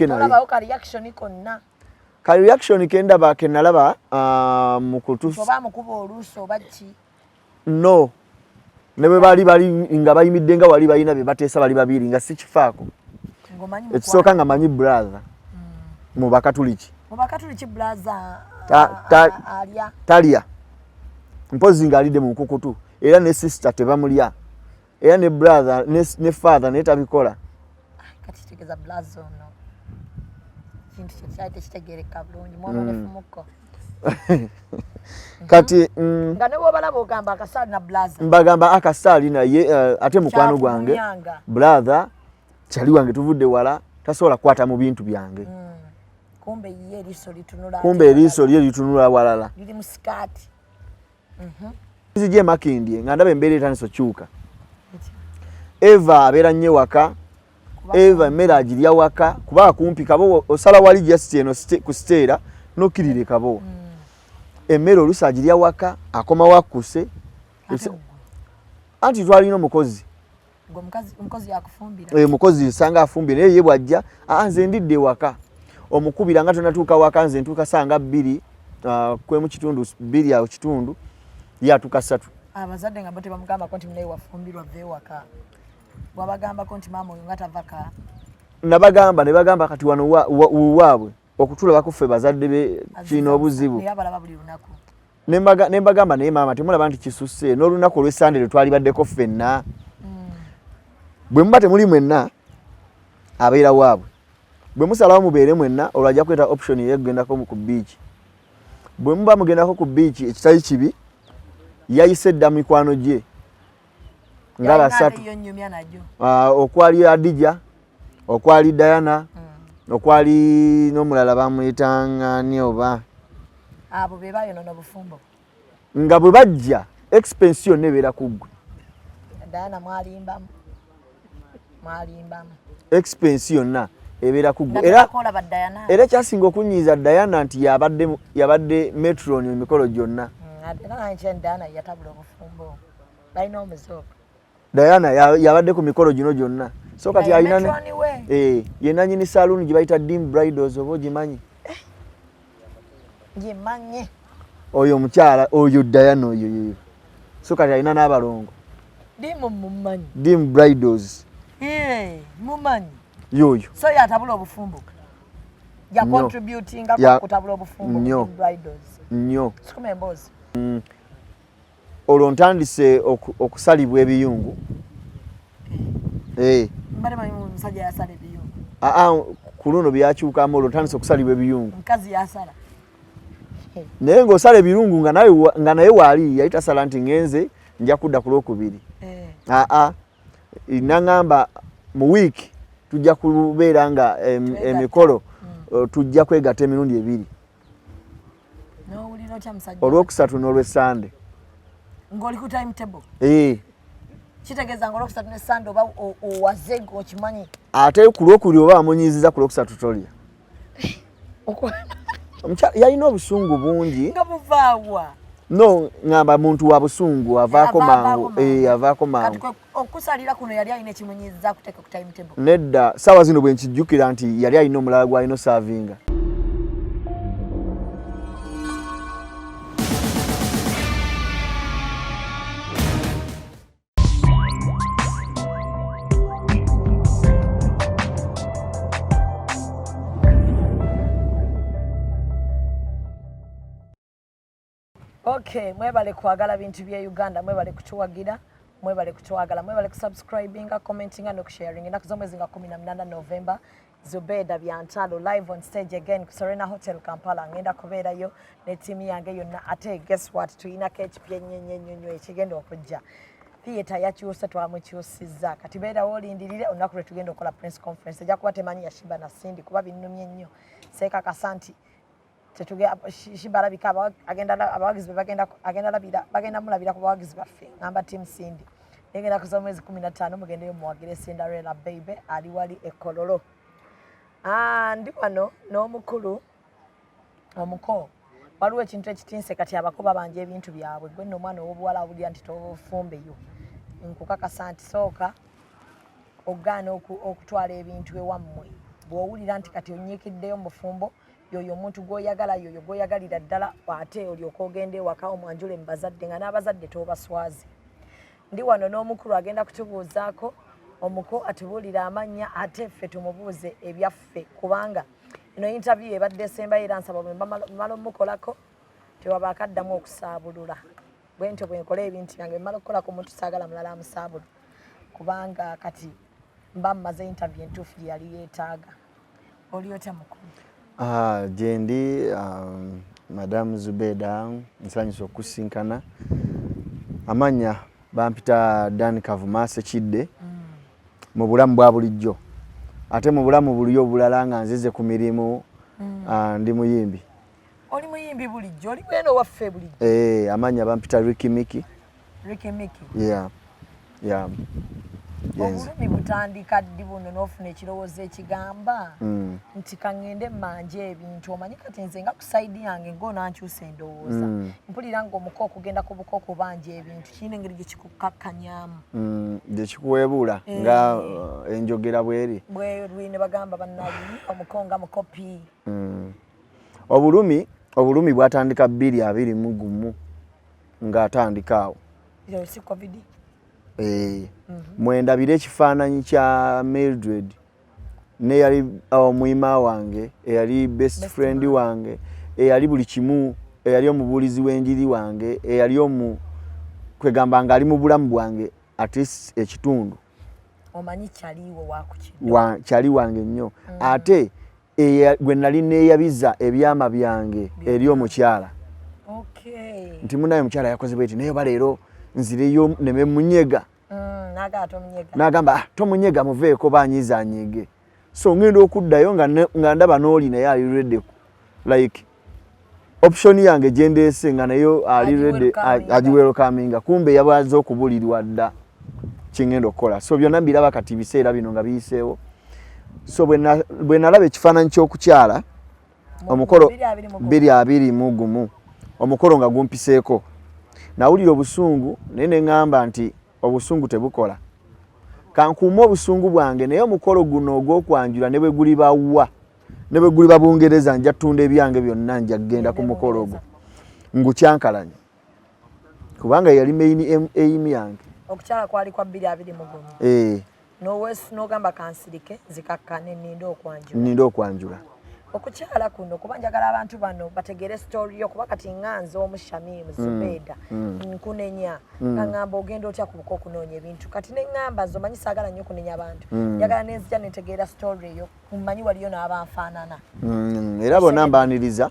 Olaba ka reaction konna. Ka reaction kendaba kenalaba mukutu. Oba mukuba oluso bachi. No. Nebe bali nga bayimidde nga wali bayina be bateesa bali babiri nga si kifaako. Ekisooka nga manyi brother. Mu bakatuliki. Mu bakatuliki brother. Talia. Mpozi nga alide mu nkukutu. Era ne sister tebamulya. Era ne brother ne father ne tabikola. Kati tegeza brother no. Kintu kyate kitegereka bulungi mwana ne fumuko. Kati nga ne wobalaba ogamba akasali na brother. Mbagamba akasali na ye ate mukwano gwange. Brother chali wange tuvudde wala tasobola kwata mu bintu byange. Kumbe ye liso litunula. Kumbe liso lye litunula walala. Lili musikati. Zije makindi nga ndabe mbere taniso chuka. Eva abera nnyo waka. Eva mera agirya waka kuba kumpi kabo osala wali just eno ku stera no kirire kabo. Emmere olusa agirya waka akoma wakuse. Anti twalino mukozi. Mukozi yakufumbira. Mukozi sanga afumbira ye bwajja anze ndidde waka. Omukubira nga tonatuuka waka nze ntuuka sanga 2 kwe mu kitundu 2 awo kitundu yatuuka 3. Abazadde nga bote bamugamba konti mnayi wafumbirwa ve waka. Wabagamba konti mama oyo ngata vaka. Nabagamba ne bagamba kati wano waabwe okutula bakuffe bazadde be kino obuzibu. Yabalaba buli lunaku. Ne mbagamba naye mama temulaba nti kisusse n'olunaku olw'Essande twali baddeko ffenna. Bwe mubate muli mwenna abeera waabwe. Bwe musalawo mubeere mwenna olwajja kweta option yegendako ku beach. Bwe muba mugendako ku beach ekitali kibi yayise dda mikwano gye ngala 3 okwali Adija okwali Diana okwali n'omulala bamuyitanga ni oba abo be Yayonoona Obufumbo nga bwe bajja expension nebeera kuggwe Diana mwalimbamu expension na ebeera kuggwe era kyasinga okunyiiza Diana nti yabadde metron emikolo gyonna. Diana yabadde ku mikolo gino gyonna. So kati ayina yenna nyini saloon gye bayita Deem Bridals oba ogimanyi? Gimanyi. Oyo omukyala oyo Diana oyo. So kati ayina n'abalongo. Deem Bridals. Mumanyi. Yoyo. So yatabula Obufumbo. Ya contributing nga kutabula Obufumbo Deem Bridals. Nnyo. Sikume embozi. Olwo ntandise okusalibwa ebiyungu. Mbale manyi musajja yasala ebiyungu. Ku luno byakyukamu olwo ntandise okusalibwa ebiyungu. Mukazi yasala. Naye ng'osala ebirungu nga naye waali yali tasala nti ngenze nja kudda ku Lwokubiri. Nangamba mu wiiki tujja kubeera nga emikolo tujja kwegatta emirundi 2. N'owulira otya musajja? Olwokusatu n'olw'Essande. Ng'oli ku timetable? Kitegeeza nga Olwokusatu n'Essande oba owaze okimanyi? Ate ku Lwokubiri oba amunyiiziza ku Lwokusatu tolya. Yalina obusungu bungi. Nga buvaawa? No, ngamba muntu wa busungu avaako mangu. Avaako mangu. Okusalira kuno yali alina ekimunyiiziza kuteeka ku timetable? Nedda, ssaawa zino bwe nkijjukira nti yali alina omulala gw'alina osaavinga. Okay, mwebale kwagala bintu bya Uganda, mwebale kutuwagira, mwebale kutwagala, mwebale kusubscribinga, commentinga no kusharinga. Enaku z'omwezi nga 18 November Zubeda Byantalo live on stage again ku Serena Hotel Kampala. Ngenda kubeerayo ne team yange yonna. Ate guess what, tuyina kechipye nnyo ekigenda okujja. Theater yakyuse twamukyusizza. Kati beera wolindirire olunaku lwe tugenda okola press conference. Ejja kuba temanyi yashiba na Cindy kuba binnumye nnyo. Seeka Kasanti shibalabika abawagizi bagenda mulabira ku bawagizi baffe ngamba team Cindy negenda kuza mwezi 15 mugendeyo muwagire Cinderella baby ali wali ekololo. Ndi wano n'omukulu omuko waliwo ekintu ekitinse kati abakuba banje ebintu byabwe gwe nno omwana ow'obuwala awulira nti tofumbeyo nkukakasa nti sooka ogaana okutwala ebintu ewammwe bw'owulira nti kati onyikiddeyo mufumbo yoyo omuntu gw'oyagala yoyo gw'oyagalira ddala ate olyoka ogenda ewaka omwanjule mu bazadde nga n'abazadde toobaswazi. Ndi wano n'omukulu agenda kutubuuzaako omuko atubuulira amannya ate ffe tumubuuze ebyaffe kubanga ino interview ebadde esembayo era nsaba bwe mmala omukolako tewabaako addamu okusaabulula bwe ntyo bwe nkola ebintu byange mmala okukolako omuntu saagala mulala amusaabulu kubanga kati mba mmaze interview entuufu gye yali yeetaaga. Oli otya mukulu? Gyendi Madamu Zubeda nsanyusa okusinkana. Amanya bampita Dan Kavuma Sekidde mu bulamu bwa bulijjo ate mu bulamu buli obulala nga nzize ku mirimu ndi muyimbi. Oli muyimbi bulijjo oli bweno waffe bulijjo? Amanya bampita Ricky Miki. Ricky Miki? Yeah. Obulumi butandika ddi buno n'ofuna ekirowoozo ekigamba nti kaŋŋende mmanje ebintu omanyi kati nze nga ku sayidi yange ng'onankyusa endowooza mpulira ng'omuko okugenda ku buko kubanja ebintu kirina engeri gye kikukkakkanyamu gye kikuweebuula nga enjogera bweri bwe ne bagamba bannabi omuko nga mukopi. Obulumi bwatandika 2021 ng'atandika awo. Si covid? Mwendabire ekifaananyi kya Mildred neyali omuyima wange eyali best friend wange eyali buli kimu eyali omubuulizi w'enjiri wange eyali kwegamba nga ali mu bulamu bwange at least ekitundu. Omanyi kyaliwo kyali wange nnyo ate gwe nali neeyabiza ebyama byange eri omukyala nti munaye mukyala yakoze bweti naye oba leero nzireyo neme munyega n'agamba tomunyega muveeko banyiza anyege so ngenda okuddayo nga ndaba n'oli naye ali ready like option yange gyendeese nga nayo ali ready agiwerokaminga kumbe yabaza okubulirwa dda kingenda okukola so byonna mbiraba kati biseera bino nga biyiseewo so bwe nalaba ekifaananyi ky'okukyala omukolo 2021 omukolo nga gumpiseeko nawulira obusungu naye ne ŋŋamba nti obusungu tebukola kankuuma obusungu bwange naye omukolo guno ogw'okwanjula ne bwe guli bawa ne bwe guli Babungereza nja ttunda ebyange byonna nja kgenda ku mukolo ogwo ngukyankalanya kubanga yali main aim yange. Okukyala kwali kwa 2021 n'ogamba kansirike zikakkane nninde okwanjula. Okukyala kuno kuba njagala abantu bano bategere story yo kuba kati nganze omushami Zubeda nkunenya ngamba ogenda otya ku buko kunoonya ebintu kati ne ngamba zomanyi saagala nnyo kunenya abantu njagala nenzija netegeera story yo mmanyi waliyo n'abanfaanana era bonna mbaaniriza.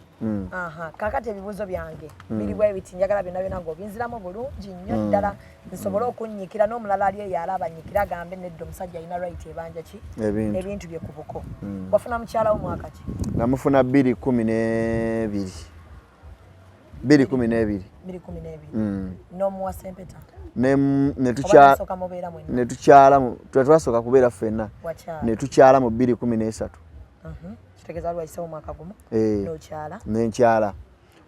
Kakati ebibuuzo byange biri bwe biti njagala byonna byonna ng'obinziramu bulungi nnyo ddala nsobole okunnyikira n'omulala ali eyo alaba nnyikira agambe nedda omusajja alina right ebanja ki ebintu bye ku buko. Wafuna mukyala wo mwaka ki? Namufuna 2012 n'omuwa sempeta twasooka kubeera ffenna ne tukyala mu 2013 kitegeeza lwayise omwaka gumu nenkyala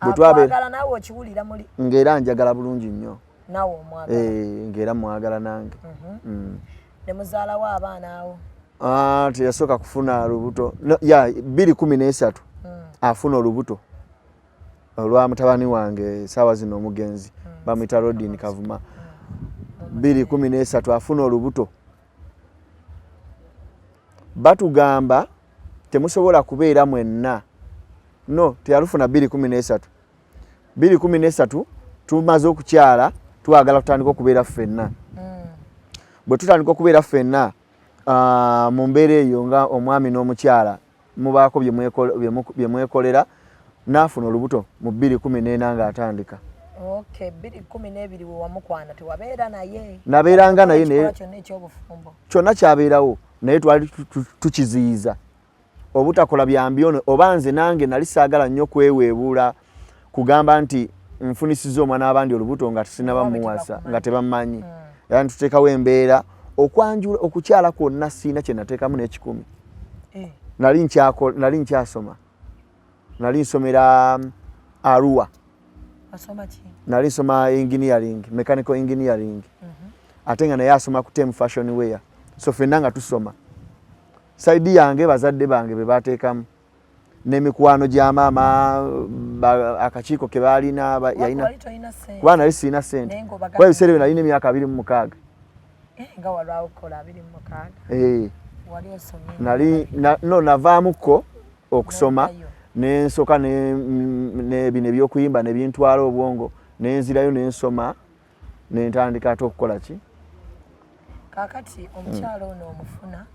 bwetwabeera naawe okiwulira muli ng'era njagala bulungi nnyo naawe omwagala ng'era mwagala nange. ne muzaalawo abaana awo teyasooka kufuna lubuto 2013 afuna olubuto olwa mutabani wange saawa zino omugenzi bamwita Rodin Kavuma 2013 afuna olubuto. Batugamba temusobola kubeera mwenna no teyalufuna 2013 tumaze okukyala twagala kutandika okubeera ffenna bwe tutandika okubeera ffenna mu mbeera eyo nga omwami n'omukyala mubaako bye mwekolera n'afuna olubuto mu 2014 ng'atandika. 2012 we wamukwana tewabeera naye? Nabeeranga naye naye kyonna kyabeerawo naye twali tukiziyiza obutakola byambyono oba nze nange nali saagala nnyo kweweebuula kugamba nti nfunisiza omwana abandi olubuto nga sinabamuwasa nga tebammanyi era nituteekawo embeera okwanjula okukyala kwonna siina kye nateekamu n'ekikumi. Nali nkyasoma nali nsomera Arua nali nsoma engineering mechanical engineering ate nga naye asoma ku Tem fashion wear so ffenna nga tusoma saidi yange bazadde bange be bateekamu n'emikwano gya maama akakiiko ke balina yalina kuba nali sirina ssente kuba ebiseera byo nalina emyaka 26 nga walwawo kola 26 wali osomye nali navaamuko okusoma nensoka ne bino ebyokuyimba ne bintwala obwongo nenzirayo nensoma nentandika ate okukola ki kakati omukyalo ono omufuna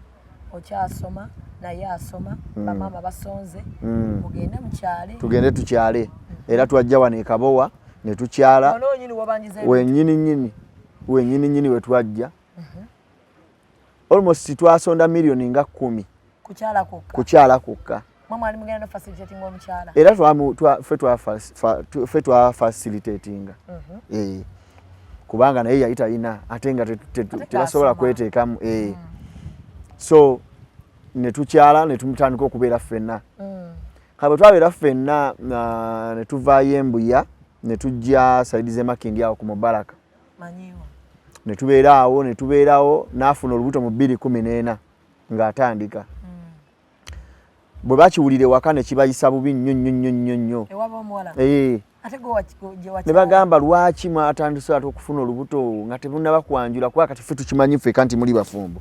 okyasoma naye asoma bamama basonze mugende mukyale tugende tukyale era twajja wano ekabowa ne tukyala wenyini we twajja almost twasonda million nga 10 kukyala kukka mama ali mugenda facilitating omukyala era fe twa facilitating kubanga naye yayita ina ate nga tebasobola kweteekamu so ne tukyala ne tumutandika okubeera ffenna kaba twabeera ffenna ne tuvaayo embuya ne tujja saidi ze Makindi awo ku Mubaraka ne tubeerawo n'afuna olubuto mu 2014 ng'atandika bwe bakiwulire waka ne kibayisa bubi nnyo ne bagamba lwaki mwatandise ate okufuna olubuto nga tebunnaba kwanjula kuba kati ffe tukimanyi ffeka nti muli bafumbo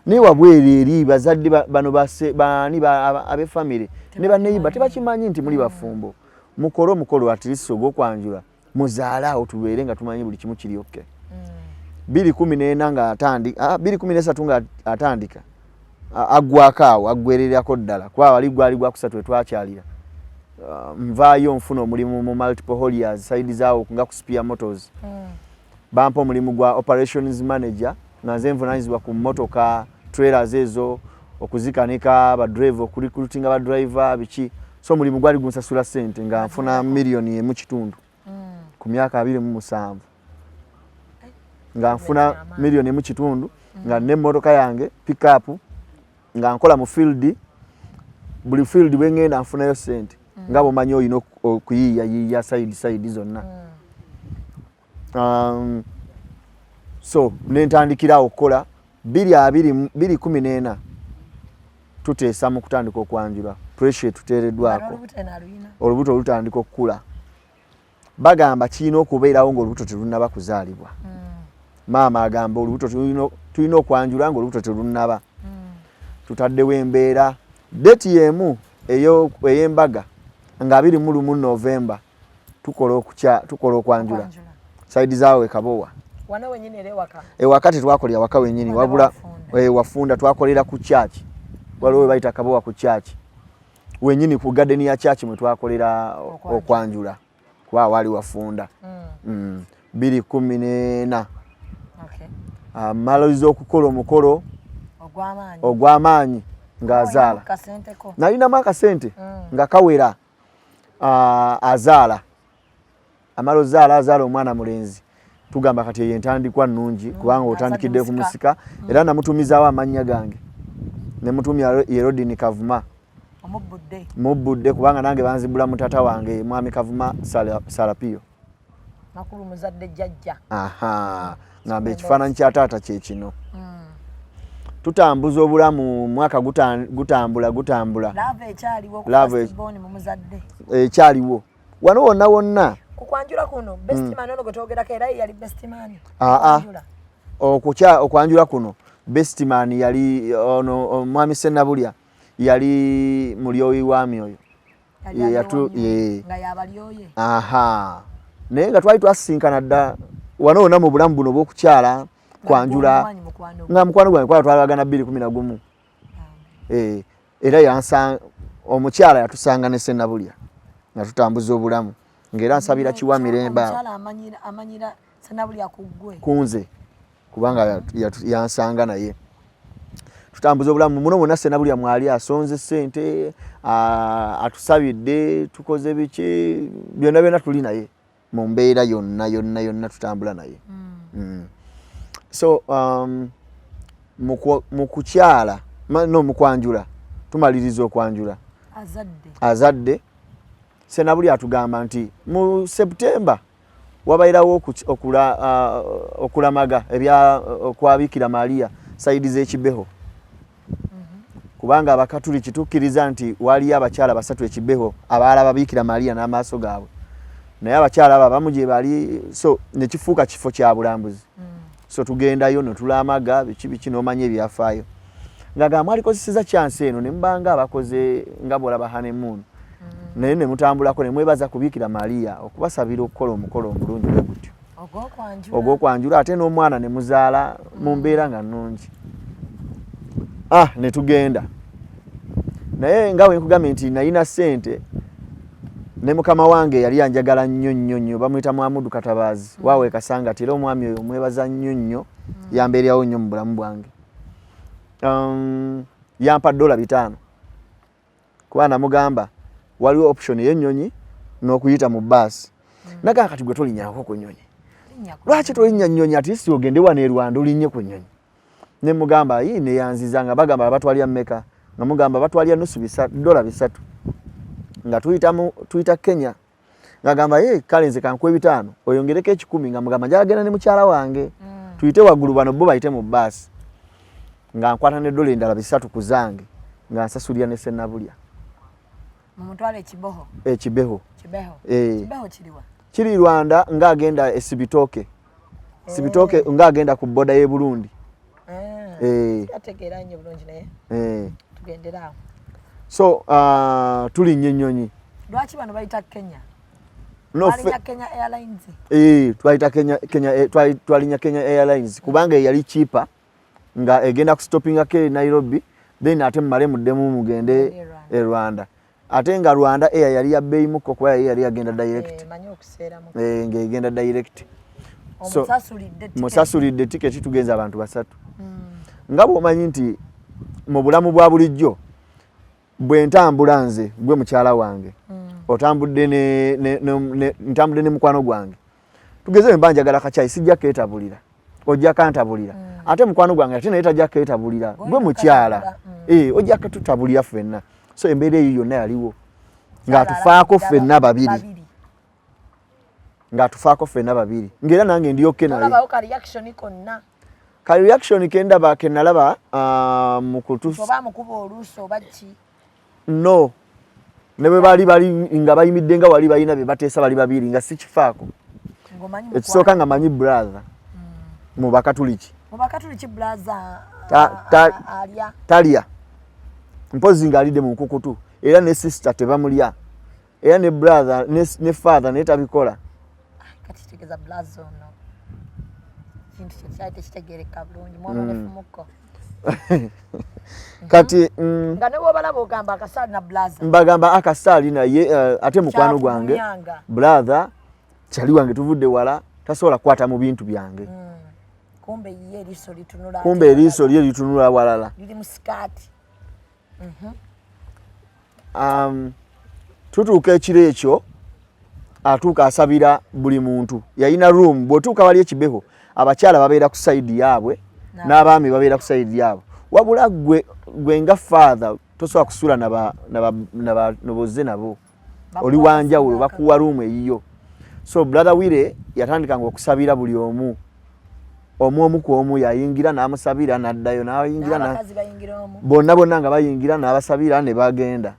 naye wabwere eri bazadde bano bani ab'effamire ne banneyiba tebakimanyi nti muli bafumbo mukolo at least ogw'okwanjula muzaalawo tubeere nga tumanyi buli kimu kiri okke 2014 nga atandika 2013 nga atandika aggwako awo aggwererako ddala kuba wali gwali gwakusatu we twakyalira nvaayo nfuna omulimu mu multiple hauliers saidi zaawo nga ku Spear Motors bampa omulimu gwa operations manager nga nze nvunaanyizibwa ku motoka trailers ezo okuzikanika badrive okurecruitinga badriver biki so omulimu gwali gunsasula ssente nga nfuna $1.5 ku myaka 27 nga nfuna $1.5 nga n'emmotoka yange pick up nga nkola mu field buli field bwengenda nfunayo ssente nga bomanyi oyina okuyiya side zonna so nentandikira okukola 2014 tuteesa mu kutandika okwanjula pressure tuteereddwako olubuto olutandika okukula bagamba kiina okubeerawo ng'olubuto terunnaba kuzaalibwa maama agamba olubuto tulina okwanjula ng'olubuto terunnaba tutaddewo embeera deti yemu ey'embaga nga 21 November tukola okwanjula saidi zaawe Kabowa wana wenyini ere waka ewaka tetwakolera waka wenyini wabula wafunda twakolera ku church waliwo bayita Kabowa ku church wenyini ku garden ya church mwe twakolera okwanjula kwa wali wafunda 2014 maloizo okukola omukolo ogw'amaanyi ng'azaala nalina maka sente nga kawera azaala amalo azaala omwana mulenzi tugamba kati yentandikwa nnungi kubanga otandikidde ku musika era namutumizaawo amannya gange ne mutumya Yerodini Kavuma mubudde kubanga nange banzibula mutata wange mwami Kavuma Salapio makulu muzadde jjajja ngambe ekifaananyi kya taata kye kino tutambuza obulamu mwaka gutambula lava ekyaliwo ku muzadde ekyaliwo wano wonna kukwanjula kuno best man ono gotogerako era yali best man okwanjula kuno best man yali ono mwami Sennabulya yali mulyoyi wami oyo nga yabalyoye naye nga twali twasinkana dda wano wonna mu bulamu buno bw'okukyala kwanjula nga mukwano gwange kwala twalagana 2011 era omukyala yatusanga ne Sennabulya nga tutambuza obulamu ng'era nsabira kiwa miremba amanyira Sennabulya kuggwe kunze kubanga yansanga naye tutambuza obulamu muno mwonna Sennabulya mwali asonze ssente atusabidde tukoze biki byonna tuli naye mu mbeera yonna tutambula naye so mu kukyala no mukwanjula tumaliriza okwanjula azadde Sennabulya atugamba nti mu September wabayirawo okulamaga ebya okwabikira Maria saidi z'ekibeho kubanga abakatuli kitukkiriza nti waliyo abakyala basatu ekibeho abalala babiikira Maria n'amaaso gaabwe naye abakyala abo abamu gye bali so ne kifuuka kifo kya bulambuzi so tugendayo notulamaga biki n'omanya ebyafaayo ng'agamba alikozeseza chance eno ne mbanga abakoze nga bwolaba honeymoon naye ne mutambulako ne mwebaza kubiikira Maria okubasabira okukola omukolo omulungi bwe gutyo ogw'okwanjula ate n'omwana ne muzaala mu mbeera nga nnungi ne tugenda naye nga bwe nkugambye nti nalina ssente ne mukama wange yali yanjagala nnyo bamuyita Mwamudu Katabaazi waawe kasanga ati era omwami oyo mwebaza nnyo yambeeryawo nnyo mu bulamu bwange yampa $5 kuba namugamba waliwo option y'ennyonyi n'okuyita mu bbaasi nagaa kati gwe tolinnyako ku nnyonyi lwaki tolinnya nnyonyi ati si ogende wano e Rwanda olinnye ku nnyonyi ne mugamba yi ne yanziza nga bagamba abatwalya mmeka nga mugamba batwalya $3 nga tuyita Kenya nga gamba kale nze kankuwa 5 oyongereko 10 nga mugamba njagenda ne mukyala wange tuyite waggulu bano bo bayite mu bbaasi nga nkwata ne $3 endala 3 ku zange nga nsasulya ne Sennabulya mumutwale ekibeho kibeho kiriwa kiri Rwanda nga agenda Sibitoke nga agenda ku boda y'e Burundi ategeera nnyo bulungi naye tugendera so tulinnye ennyonyi lwaki bano bayita Kenya Kenya Airlines twalinya Kenya Airlines kubanga yali cheaper nga egenda ku stoppinga ke Nairobi then ate mmale muddemu mugende e Rwanda ate nga Rwanda Air yali ya bei muko kuba yali agenda direct ng'egenda direct so musasulidde ticket tugenza abantu basatu nga bw'omanyi nti mu bulamu bwa bulijjo bwe ntambula nze gwe mukyala wange otambudde ntambudde ne mukwano gwange tugeze mba njagala kacyayi sijja keetabulira ojja kantabulira ate mukwano gwange ate naye tajja keetabulira gwe mukyala ojja katutabulira ffenna so embeera eyo yonna yaliwo ng'atufaako ffenna babiri ng'era nange ndiyokke naye ka reaction ke nalaba mu kutuusa no ne bwe bali nga bayimidde nga wali balina be bateesa bali babiri nga sikifaako ekisooka nga manyi brother mu bakatuliki talya mpozi ng'alidde mu nkukutu era ne sister tebamulya era ne brother ne father naye tabikola kati nga ne bw'obalaba ogamba akasaali na blaza mbagamba akasaali naye ate mukwano gwange brother kyali wange tuvudde wala tasobola kukwata mu bintu byange kumbe eriiso lye litunula walala liri mu sikaati tutuuka ekiro ekyo atuuka asabira buli muntu yalina room bw'otuuka wali ekibeho abakyala babeera ku side yaabwe n'abaami babeera ku side yaabwe wabula gwe nga father tosobola kusuula nabanoboze nabo oli wanjawulo bakuwa room eyiyo so brother Wire yatandikanga okusabira buli omu ku omu yayingira n'amusabira n'addayo n'ayingira bonna nga bayingira n'abasabira ne bagenda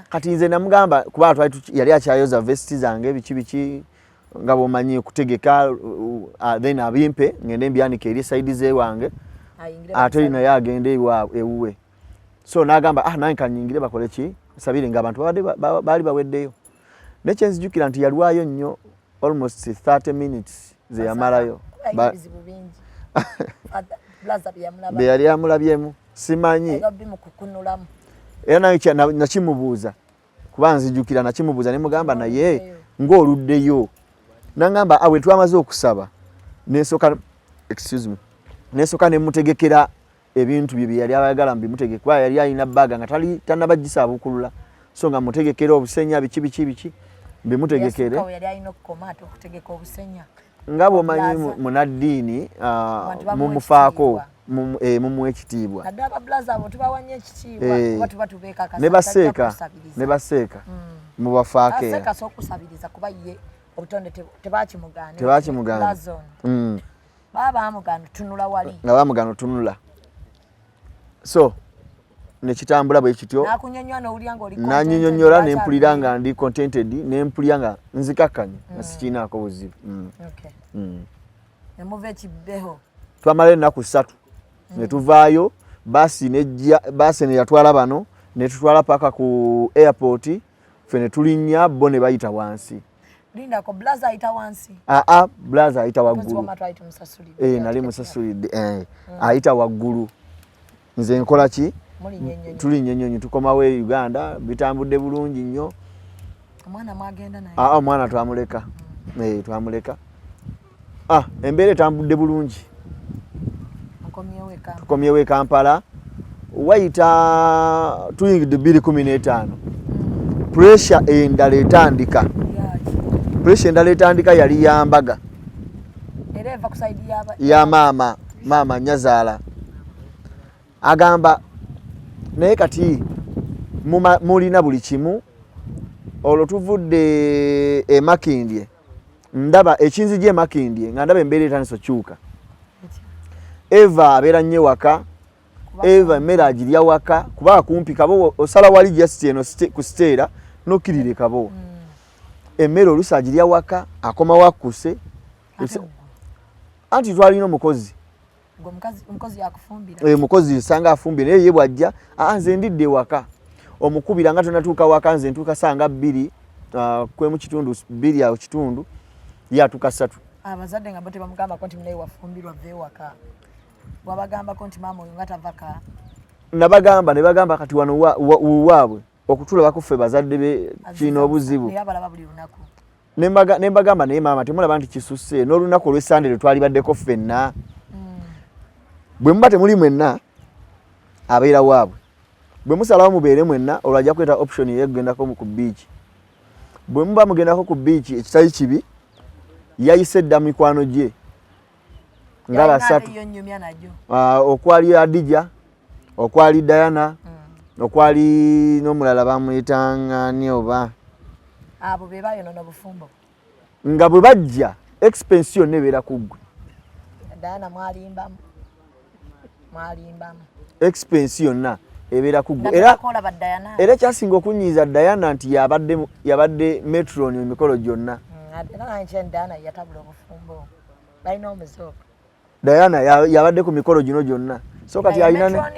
kati nze namugamba kuba yali akyayoza vesti zange biki nga bw'omanyi okutegeka then abimpe ngende mbyanika eri side zewange ate naye agende ewuwe so n'agamba nange kanyingire bakole ki sabire nga abantu baali baweddeyo nekyenzijukira nti yalwayo nnyo almost 30 minutes ze yamalayo be yali amulabyemu simanyi era naye nakimubuuza kuba nzijukira nakimubuuza ne mugamba naye ng'oluddeyo nangamba awe twamaze okusaba nesooka ne mutegekera ebintu bye yali abayagala mbimutegeke kuba yali alina baaga nga tannabagisa abukulula so nga mutegekera obusenya biki bimutegekere nga bw'omanyi munaddiini mumufaako mumuwa ekitiibwa ne baseeka mubafaako tebakimugana nga bamugana tunula so nekitambula bwe kityo nanyonyonyola nempulira nga ndi contented nempulira nga nzikakkanye nga sikiinaako buzibu. Twamala ennaku 3 ne tuvaayo baasi ne yatwala bano ne tutwala paka ku airport ffe ne tulinnya bo ne bayita wansi. Blaza ayita waggulu. Nali musasulidde ayita waggulu. Nze nkola ki? Tulinnye nnyonyi tukomawo e Uganda bitambudde bulungi nnyo. Omwana mwagenda naye? Omwana twamuleka. Twamuleka. Embeera etambudde bulungi. Tukomyewo e Kampala. Wayita tuyingidde 2015. Pressure endala etandika. Pressure endala etandika yali ya Mbaga. Era eva kusaidi ya maama Nyazaala. Agamba naye kati mulina buli kimu olwo tuvudde e Makindye ndaba ekinzije Makindye nga ndaba embeera etandise kyuka. Eva abeera nnyo waka. Eva emmere agirya waka kuba kumpi kabo osala wali just eno ku steera nokkirire kabo. Emmere oluusi agirya waka akoma wakkuse. Anti twalina omukozi. Omukozi yakufumbira. Mukozi sanga afumbire naye ye bwajja nze ndidde waka. Omukubira nga tonatuuka waka nze ntuuka sanga 2 kwemu kitundu 2 awo kitundu yatuuka 3. Abazadde nga bote bamugamba konti munaye wafumbirwa ve waka. Wabagamba konti mama oyo ngatavaka. Nabagamba ne bagamba kati wano waabwe okutula bakuffe bazadde be kino obuzibu. Yabalaba buli lunaku. Nembagamba naye maama temulaba nti kisusse n'olunaku olw'Essande twali baddeko ffenna. Bwe muba temuli mwenna abeera waabwe. Bwe musalawo mubeere mwenna olwajja kweta option yegendako ku beach. Bwe muba mugendako ku beach ekitali kibi yayise dda mikwano gye nga basatu. Okwali Adija, okwali Diana, okwali n'omulala bamuyitanga ni oba. Abo be Yayonoona Obufumbo. Nga bwe bajja expense yonna ebeera ku ggwe. Diana mwalimbamu. Expense yonna ebeera ku ggwe. Era kyasinga okunyiiza Diana nti yabadde metron emikolo gyonna. Diana yabadde ku mikolo gino gyonna. So kati ayina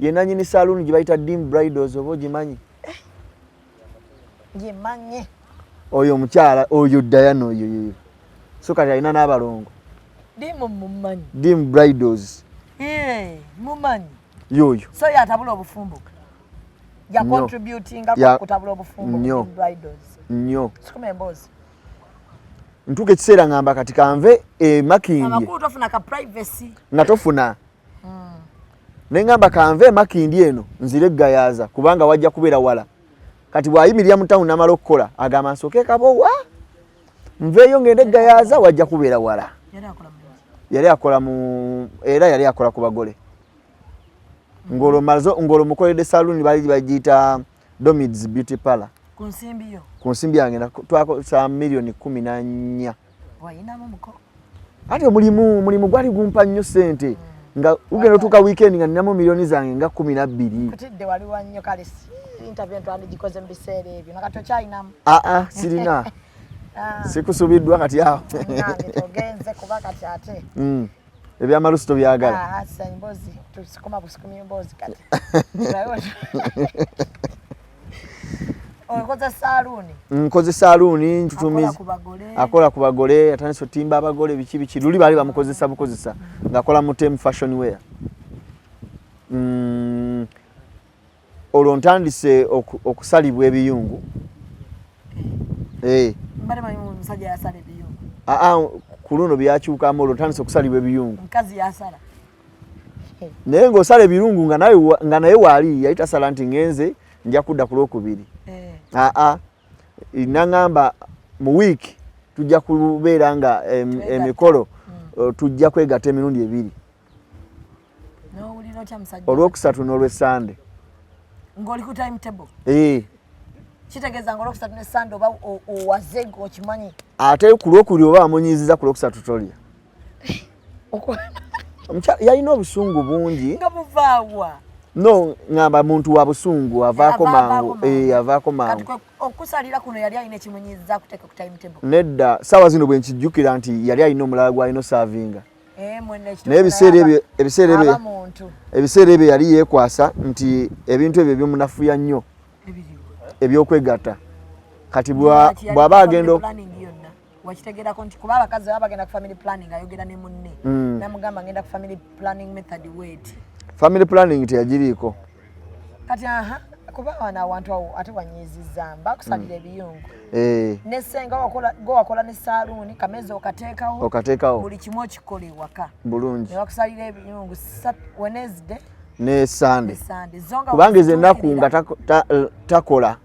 yenna nnyini saloon gye bayita Deem Bridals oba ogimanyi? Gimanyi. Oyo omukyala oyo Diana oyo. So kati ayina n'abalongo. Deem Bridals. Mumanyi. Yoyo. So yatabula obufumbo. Ya contributing nga kutabula obufumbo Deem Bridals. Nnyo. Sikuma embozi. Ntuke ekiseera ngamba kati kanve Makindye. Amakulu tofuna ka privacy. Nga tofuna. Nengamba kanve Makindye eno nzire Gayaza kubanga wajja kubeera wala. Kati bwayimirira mu town namala okukola agamba nsoke kabowa. Nveeyo ngende Gayaza wajja kubeera wala. Yali akola ku bagole. Ngolo mukoledde saloon bali bagiyita Domids Beauty Parlor. Ku nsimbi yange twakosa million 14. Wayinamu muko. Ate mulimu gwali gumpa nnyo sente. Nga ugenda otuuka weekend nga ninamu milioni zange nga 12. Kutidde wali wannyo kale interview twandi gikoze mu biseera ebyo nakati okyayinamu. Sirina. Sikusubiddwa kati awo. Ogenze kuba kati ate. Ebyamalusu tobyagala. Mbozi tusikoma busikumi mbozi kati. Okoze saloon. Nkoze saloon ntutumiza. Akola ku bagole atandise otimba abagole biki luli bali bamukozesa bukozesa ngakola mu Tem fashion wear. Olwo ntandise okusalibwa ebiyungu. Mbale mu musajja yasala ebiyungu. Ku luno byakyukamu olwo ntandise okusalibwa ebiyungu. Mukazi yasala. Naye ng'osala ebirungu nga naye waali yayita sala nti ngenze nja kudda ku Lwokubiri. Nangamba mu week tujja kubeera nga emikolo tujja kwegatta emirundi 2. N'owulira otya musajja? Olwokusatu n'olw'Essande. Ng'oli ku timetable? Kitegeeza nga Olwokusatu n'Essande oba owaze okimanyi? Ate ku Lwokubiri oba amunyiiziza ku Lwokusatu tolya. Yalina obusungu bungi. Nga buvaawa? No ngamba muntu wa busungu avaako mangu avaako mangu kati okusalira kuno yali ayina kimunyiza kuteeka ku timetable nedda sawa zino bwe nkijjukira nti yali ayina omulala gw'alina osaavinga naye ebiseera ebyo yali yeekwasa nti ebintu ebyo byomunafuya nnyo ebyokwegatta kati bw'aba agenda wakitegerako nti kuba abakazi baba bagenda ku family planning ayogera ne munne namugamba ngenda ku family planning method wait family planning teyagiriiko kati kuba wana abantu awo ate wanyiziza bakusalira ebiyungu nesenga wakola ne saluuni kamezi okateekawo buli kimu okikola ewaka bulungi ne bakusalira ebiyungu Wednesday ne Sunday kubanga ezo ennaku nga takola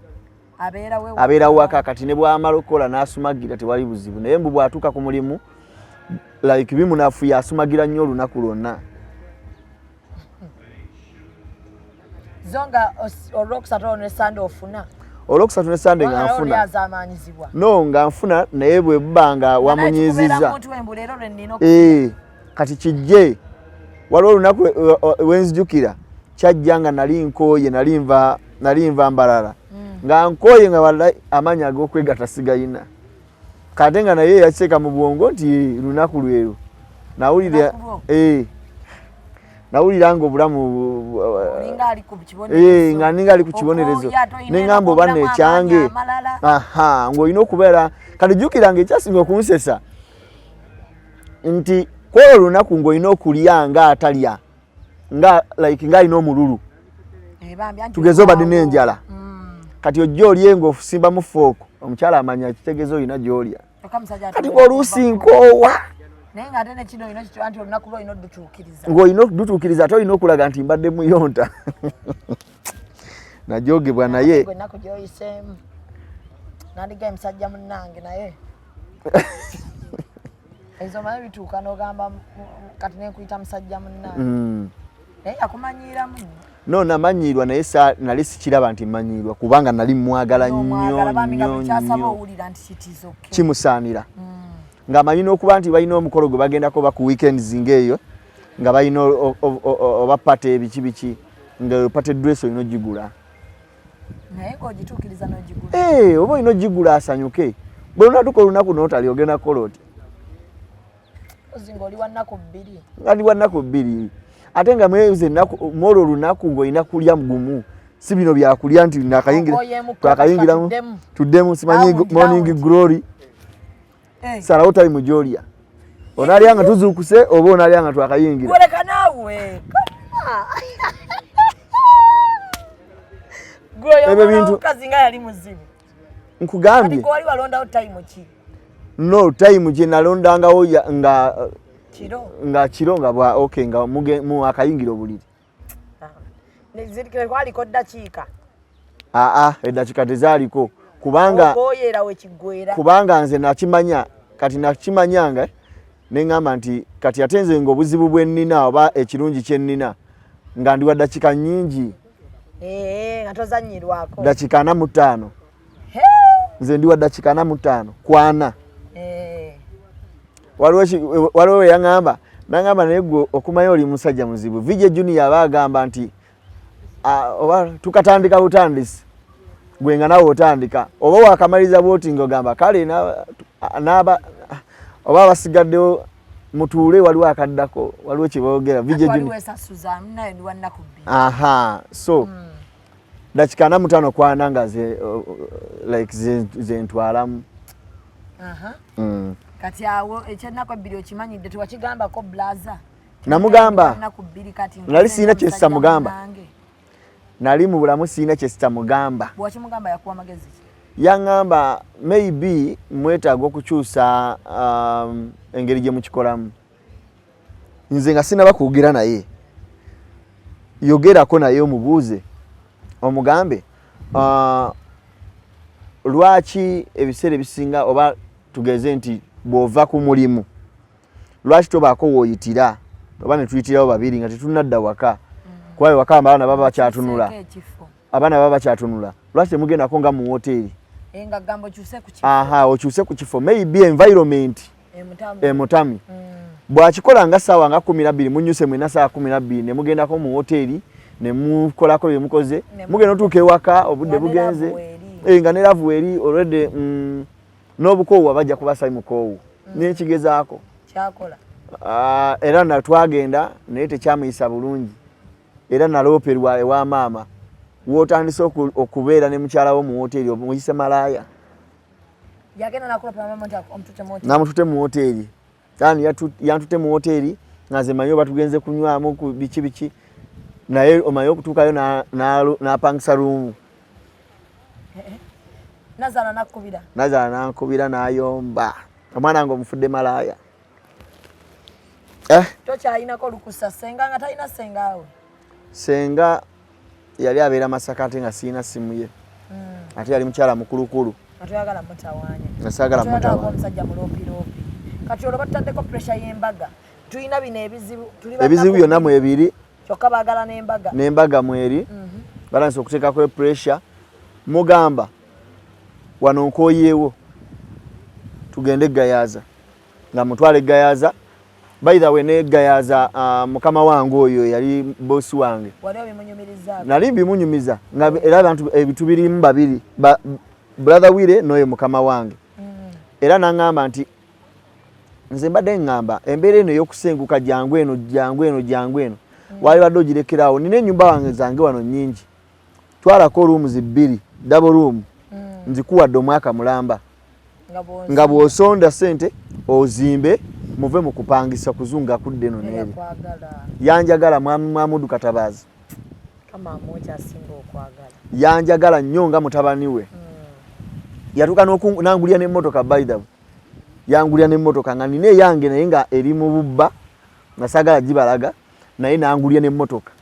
abeera waka kati ne bw'amala okukola n'asumagira tewali buzibu naye mbu bw'atuuka ku mulimu like bimunafuya asumagira nnyo olunaku lwonna zonga olwokusatu ne Sunday ofuna olwokusatu ne Sunday nga nfuna no nga nfuna naye bwe bbanga wamunyiizizza kati kijje waliwo olunaku wenzijukira kyajja nga nali nkooye nali nva mbalala nga nkooye nga wala amanya ag'okwegatta sigayina kate nga naye yakiseeka mu bwongo nti lunaku lweru nawulira nga obulamu nga ninga ali ku kibonerezo neŋŋamba oba nekyange ng'olina okubeera kati jjukira nga ekyasinga okunsesa nti kwolwo olunaku ng'olina okulya nga atalya ng'alina omululu tugeze obadde n'enjala kati ojja olye ng'osimbamu fooko omukyala amanya kitegeeza olina gy'olya kati ng'oluusi nkoowa ng'olina okudutuukiriza ate olina okulaga nti mbadde muyonta najogebwa naye nandiga emusajja munnange naye ezo maye bituuka n'ogamba kati nenkuyita musajja munnange naye yakumanyiiramu no namanyiirwa naye nali sikiraba nti mmanyiirwa kubanga nali mwagala nnyo kimusaanira ng'amanyi n'okuba nti balina omukolo gwe bagendako ba ku weekends ng'eyo nga balina oba pate biki nga pate dress olina ogigula naye ng'ogituukiriza n'ogigula oba olina ogigula asanyuke bwe lunatuka olunaku n'otali ogenda kukola oti ozinga oli wa nnaku bbiri nga ndi wa nnaku bbiri ate nga mwolwo olunaku ng'olina kulya gumu si bino byakulya nti twakayingiramu tuddemu simanyi morning glory salawo time gy'olya onaalya nga tuzuukuse oba onaalya nga twakayingira goleka naawe ebyo bintu kazi nga yali muzibu nkugambye wali walondawo time ki no time gye nalondangawo nga kiro nga bwa okay nga mu akayingira obuliri nezirikire kwaliko ddakiika eddakiika tezaaliko kubanga nze nakimanya kati nakimanyanga neŋŋamba nti kati ate nze ng'obuzibu bwe nnina oba ekirungi kye nnina nga ndi wa ddakiika nnyingi nga tozannyirwako ddakiika 45 nze ndi wa ddakiika 45 kwana waliwo we yaŋŋamba naŋŋamba naye gwe okumanya oli musajja muzibu vije junior aba agamba nti oba tukatandika butandisi gwe nga nawe otandika oba wakamaliza bwoti ng'ogamba kale oba abasigaddewo mutuule waliwo akaddako waliwo kye boogera vije junior so dakika 45 kwana nga ze ntwalamu kati awo ekyennaku ebbiri okimanyidde tewakigambako blaza namugamba nali siina kyesita mugamba nali mu bulamu siina kyesita mugamba bwakimugamba yakuwa magezi yaŋŋamba maybe mwetaaga okukyusa engeri gye mukikolamu nze nga sinaba kuwugira naye yogerako naye omubuuze omugambe lwaki ebiseera ebisinga oba tugeze nti bw'ova ku mulimu lwaki tobaako wooyitira oba ne tuyitirawo babiri nga tetunadda waka kuba ewaka abaana baba bakyatunula lwaki temugendako nga mu woteeri okyuse ku kifo maybe environment emutami bw'akikola nga ssaawa nga 12 munyuse mwena ssaawa 12 ne mugendako mu woteeri ne mukolako bye mukoze mugenda otuuka ewaka obudde bugenze nga ne laavu eri already n'obukoowu bajja kubasai mukoowu n'ekigezaako kyakola era natwagenda naye tekyamuyisa bulungi era nalooperwa ewa maama wootandise okubeera ne mukyala wo mu woteeri omuyise malaaya namutute mu woteeri yani yantute mu woteeri naze manyi oba tugenze kunywamu ku biki naye omanyi okutuukayo n'apangisa ruumu nazaala nankubira n'ayomba omwana nga omufudde malaaya tokyalinako lukusa senga nga talina sengaawe senga yali abeera Masaka ate nga siina simu ye ate yali mukyala mukulukulu atuyagala mutawaanya nasagala mutawaanya omusajja muloopiropi kati olwo bataddeko pressure y'embaga tulina bino ebizibu byonna mwebiri kyokka baagala n'embaga mweri balanse okuteekako pressure mugamba wano nkooyeewo tugende Gayaza nga mutwale Gayaza by the way ne Gayaza mukama wange oyo yali boss wange nali bimunyumiza nga era abantu ebitu birimu babiri brother Wire noyo mukama wange era nangamba nti nze mbadde ngamba embeera eno y'okusenguka jangu eno wali wadde ogirekerawo nina ennyumba wange zange wano nnyingi twalako rooms 2 double room nzikuwadde omwaka mulamba nga bw'osonda sente ozimbe muve mu kupangisa kuzunga kudde eno n'eri yanjagala Mwamudu Katabaazi yanjagala nnyo nga mutabani we yatuuka n'angulya n'emmotoka by the way yangulya n'emmotoka nga nina eyange naye nga eri mu bubba nga saagala gibalaga naye nangulya n'emmotoka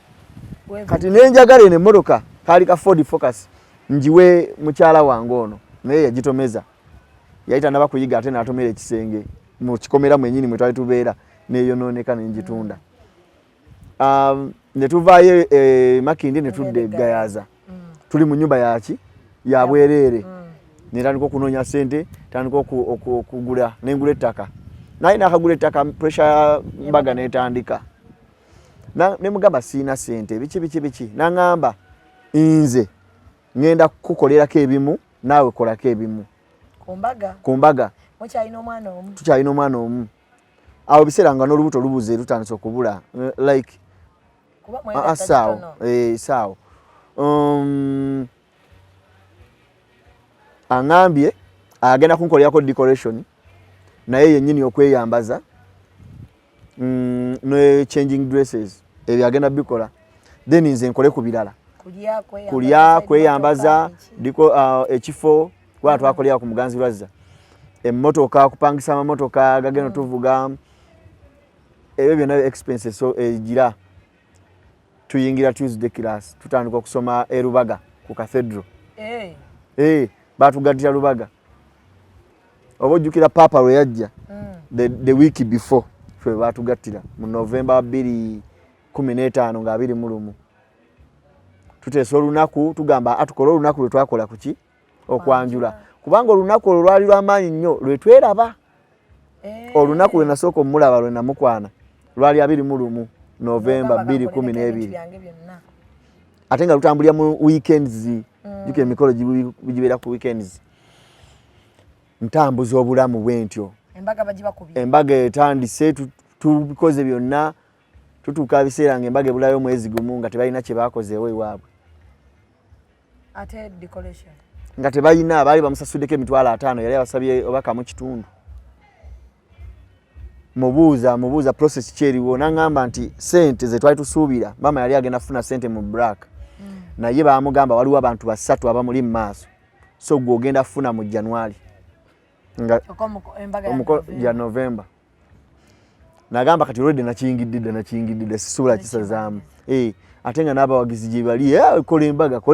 kati nenjagala eno emmotoka kaali ka Ford Focus njiwe mukyala wange ono naye yagitomeza yayita naba kuyiga ate n'atomera ekisenge mu kikomera mwenyini mwe twali tubeera neyonooneka nenjitunda ne tuvaayo Makindi ne tudde Gayaza tuli mu nyumba yaki ya bwereere netandika okunoonya sente tandika okugula nengula ettaka naye nakagula ettaka pressure mbaga netandika nemugamba siina sente biki nangamba nze ngenda kukolerako ebimu naawe kolako ebimu kumbaga tukyalina omwana omu awo biseera nga n'olubuto lubuze lutandise okubula like saawo aŋambye agenda kunkolerako decoration naye yennyini okweyambaza ne changing dresses ebyo agenda bikola then nze nkole ku birala kulya kweyambaza ekifo kwa twakolera ku Muganzi Lwazza emmotoka kupangisa amamotoka gagenda tuvuga ebyo byonna expenses so egira tuyingira Tuesday class tutandika okusoma Rubaga ku cathedral batugattira Lubaga oba ojjukira papa lwe yajja the week before fwe batugattira mu November 2015 nga 21 tuteesa olunaku tugamba atukola olunaku lwe twakola kuki okwanjula kubanga olunaku olwo lwali lw'amaanyi nnyo lwe tweraba olunaku lwe nasooka omulaba lwe namukwana lwali 21 November 2012 ate nga lutambulira mu weekends juke emikolo gibeera ku weekends ntambuza obulamu bwentyo embaga etandise tubikoze byonna tutuuka biseera nga embaga ebulayo omwezi gumu nga tebalina kye baakozeewo ewaabwe nga tebalina baali bamusasuddeko $50,000 yali abasabye obaka mu kitundu mubuuza process kyeriwo nangamba nti sente ze twali tusuubira mama yali agenda kufuna sente mu black naye baamugamba waliwo abantu 3 abamuli mu maaso so gwe ogenda kufuna mu January ya November nagamba kati olwedde nakiyingidde sisuula kisazaamu ate nga n'abawagizi gye bali kola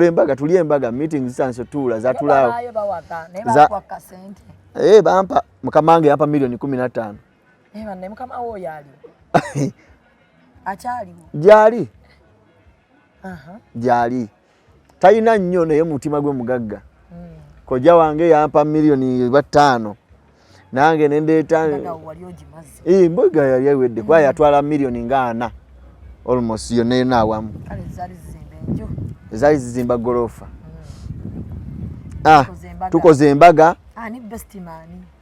embaga tulye embaga meeting zisanse tuula zatulaawo bampa mukama wange yampa $15,000,000 gyali talina nnyo naye mutima gwe mugagga kojja wange yampa $5,000,000 nange nendeeta mboga yali awedde kuba yatwala $4,000,000 almost yonna awamu ezaali zizimba gorofa. Tukoze embaga.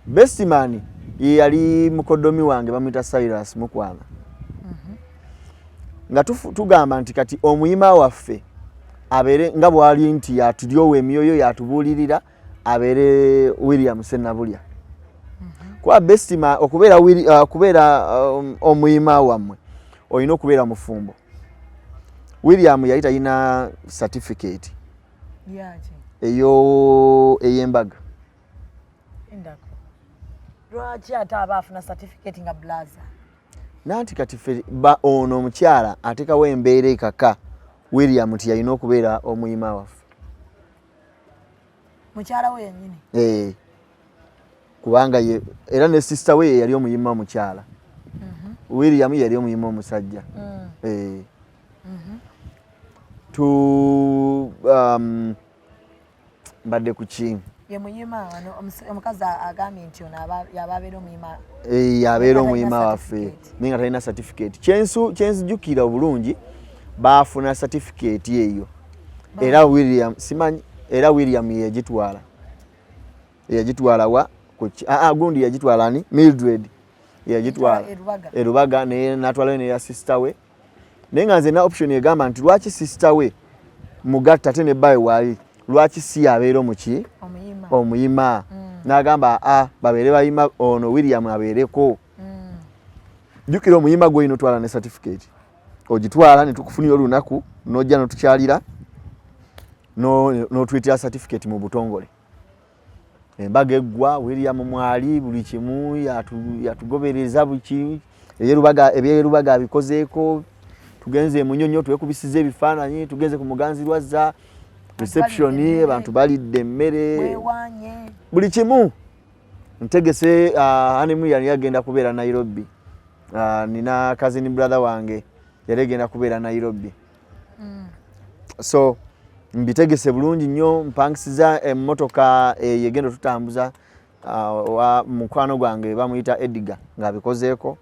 Bestman yali mukodomi wange bamuyita Cyrus Mukwana. Nga tugamba nti kati omuyima waffe abeere nga bwali nti yatulyowa emyoyo yatubuulirira abeere William Sennabulya. Kwa Bestman okubeera omuyima wammwe olina okubeera mufumbo. William yali talina certificate ey'embaga. Lwaki ate aba afuna certificate nga blaza? Nanti kati ono omukyala atekawo embeera ekaka William ti yalina okubeera omuyima waffe. Mukyala we yennyini? Kubanga era ne sister we yali omuyima omukyala. William yali omuyima omusajja. Mbadde ku ki? Ye muyima omukazi agambye nti ono yababeera omuyima. Yabeera omuyima waffe naye nga talina certificate. Kyenzijukira obulungi baafuna certificate eyo. Era William simanyi, era William yagitwala wa gundi yagitwala ni Mildred yagitwala Erubaga naye natwala ne ya sister we. Naye nga nze na option egamba nti lwaki sister we mugatta ate ne bawe wali lwaki si yabeera omuki omuyima. N'agamba babeere bayima ono William abeereko. Jukira omuyima gwe ino twala ne certificate ogitwala ne tukufunira olunaku n'ojja n'otukyalira n'otuyitira certificate mu butongole. Embaga eggwa William mwali buli kimu yatugobereza buki ebyerubaga abikozeeko. Tugenze munyonyo twekubisize ebifaananyi tugenze ku muganzirwaza reception abantu balidde emmere buli kimu. Ntegese honeymoon yali yagenda kubeera Nairobi. Nina cousin brother wange yali agenda kubeera Nairobi. So mbitegese bulungi nnyo mpangisiza emmotoka yegenda tutambuza wa mukwano gwange bamuyita Edgar ng'abikozeeko.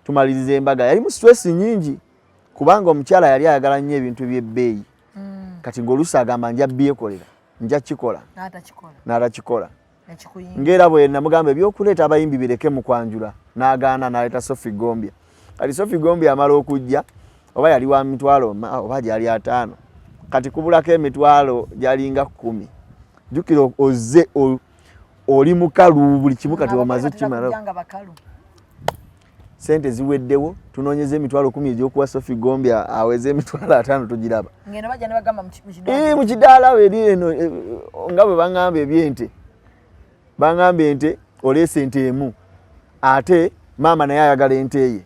Tumaliriza embaga yali mu stress nyingi kubanga omukyala yali ayagala nnyo ebintu by'ebbeeyi. Kati ng'oluusi agamba nja byekolera nja kikola n'atakikola. Ng'era bwe namugamba ebyokuleeta abayimbi bireke mu kwanjula n'agaana n'aleeta Sophie Gombia. Kati Sophie Gombia amala okujja oba yali wa mitwalo oba gyali 5 kati kubulako emitwalo gyalinga 10. Jukira ozze oli mukalu buli kimu kati omaze kimala. Sente ziweddewo tunoonyeza emitwalo 10 egy'okuwa Sophie Gombia aweze emitwalo 5 tugiraba. Ngeno bajja ne bagamba mu kidaala we eri eno nga bwe baŋŋamba ebyente. Baŋŋamba ente oleese ente emu ate maama naye ayagala ente ye.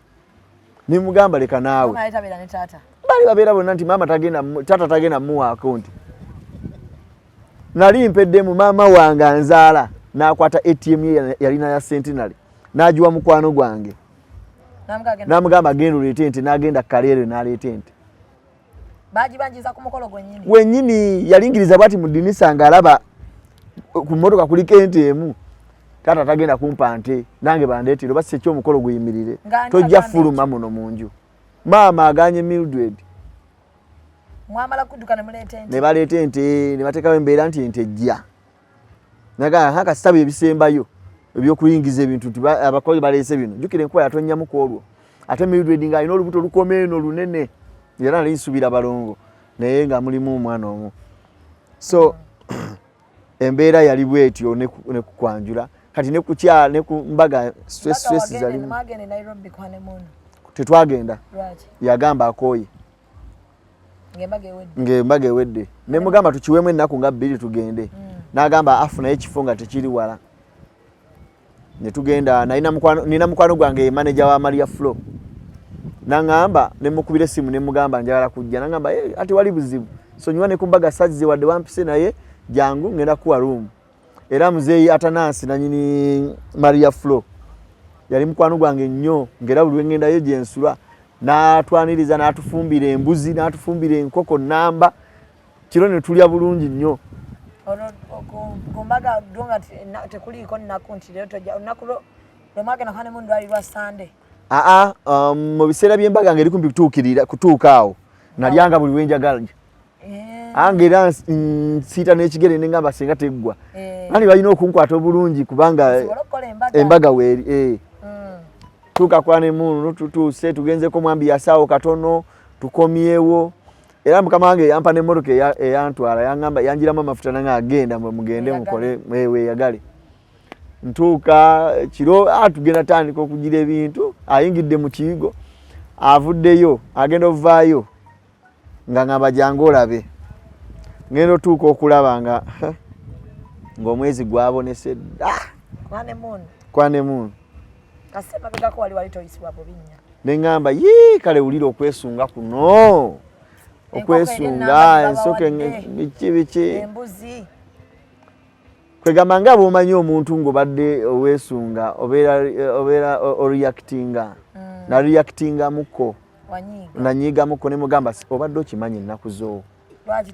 Nimugamba leka naawe. Bali babeera bonna nti tata tagenda muwa akaunti. Nali mpeddemu maama wange anzaala n'akwata ATM ye yalina ya Centenary n'agiwa mukwano gwange. Namugamba genda oleete ente n'agenda Kaleere n'aleeta ente. Bagibanjiza ku mukolo gwennyini. Wennyini yalingiriza bwati mu ddinisa ng'alaba ku mmotoka kuliko ente emu. Tata tagenda kumpa nte nange bandeetera oba si eky'omukolo guyimirire. Tojja fuluma muno mu nju. Maama aganye Mildred. Mwamala kudduka ne muleeta ente. Ne baleeta ente ne bateekawo embeera nti ente ejja. Naga haka sitabu ebisembayo ebyokuyingiza ebintu nti abakozi baleese bino. Jukira enkuba yatonnyamu ku olwo. Ate Mildred nga alina olubuto olukoma eno lunene. Era nali nsubira balongo naye nga mulimu omwana omu. So embeera yali bwetyo ne kukwanjula kati ne kukyala ne ku mbaga stress zalimu. Tetwagenda. Yagamba akooye. Ngembaga ewedde. Ne mugamba tukiwemu ennaku nga 2 tugende. N'agamba afuna ekifo nga tekiri wala. Ne tugenda nina mukwano gwange manager wa Maria Flow. Nangamba ne mukubira simu ne mugamba njagala kujja. Nangamba ati wali buzibu. Sonyiwa ne kumbaga sazize wadde wampise naye jangu ngenda kuwa room. Era muzeeyi Atanasi na nyini Maria Flow. Yali mukwano gwange nnyo ngera buli ngenda yo gyensula n'atwaniriza n'atufumbira embuzi n'atufumbira enkoko namba kiro ne tulya bulungi nnyo. Kumbaga donga tekuliko nnaku nti lero tojja olunaku lwemwagenda honeymoon lwali lwa Sunday. mu biseera by'embaga ngeri kumbi kutuuka awo nalyanga buli wenjagala ange era nsiita n'ekigere ne ngamba singa teggwa nani balina okunkwata obulungi kubanga embaga weeri tuuka kwane munu tutuuse tugenzeko mwambi yasaawo katono tukomyewo era mukama wange yampa n'emmotoka eyantwala yangamba yanjiramu amafuta nange agenda mugende mukole weeyagale ntuuka kiro tugenda tandika okugira ebintu ayingidde mu kiyigo avuddeyo agenda ovaayo nga ngamba jangu olabe ngendo tuuka okulaba ng'omwezi gwabonese kwane munu neŋŋamba kale wulira okwesunga kuno okwesunga ensoke biki kwegamba nga bw'omanyi omuntu ng'obadde oweesunga obeera oreactinga na reactingamuko nanyiigamuko ne mugamba obadde okimanyi ennaku zo lwaki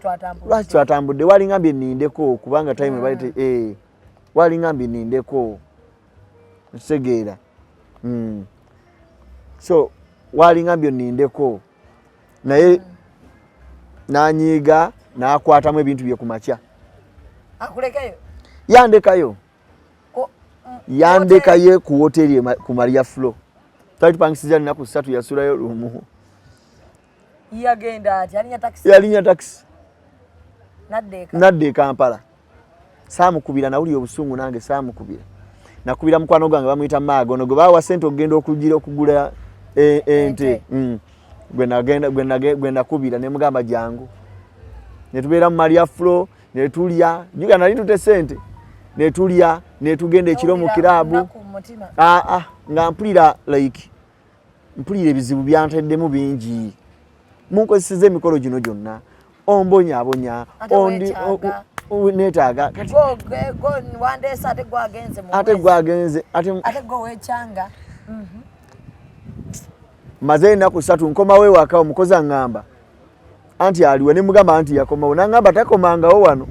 twatambudde walingambye nnindeko kubanga time balete walingambye nnindeko ntegeera so walingambye nnindeko naye nanyiiga nakwatamu ebintu bye kumakya yandekayo ku hoteri ku Maria Flo twali tupangisiza nnaku 3 yasulayo lumu yalinya taxi nadde Kampala saamukubira nawuli obusungu nange saamukubira nakubira mukwano gwange bamuyita Maagono gwe bawa sente okugenda okugula ente gwe nakubira ne mugamba jangu ne tubeera mu Maria Flo ne tulya juga nali tute sente ne tulya ne tugenda ekiro mu kirabu nga mpulira ebizibu byanteddemu bingi munkozeseza emikolo gino gyonna ombonyabonya netaaga ate gwagenze maze ennaku 3 nkomawo ewaka omukozi aŋŋamba anti aliwa ne mugamba anti yakomawo naŋŋamba takomangawo wano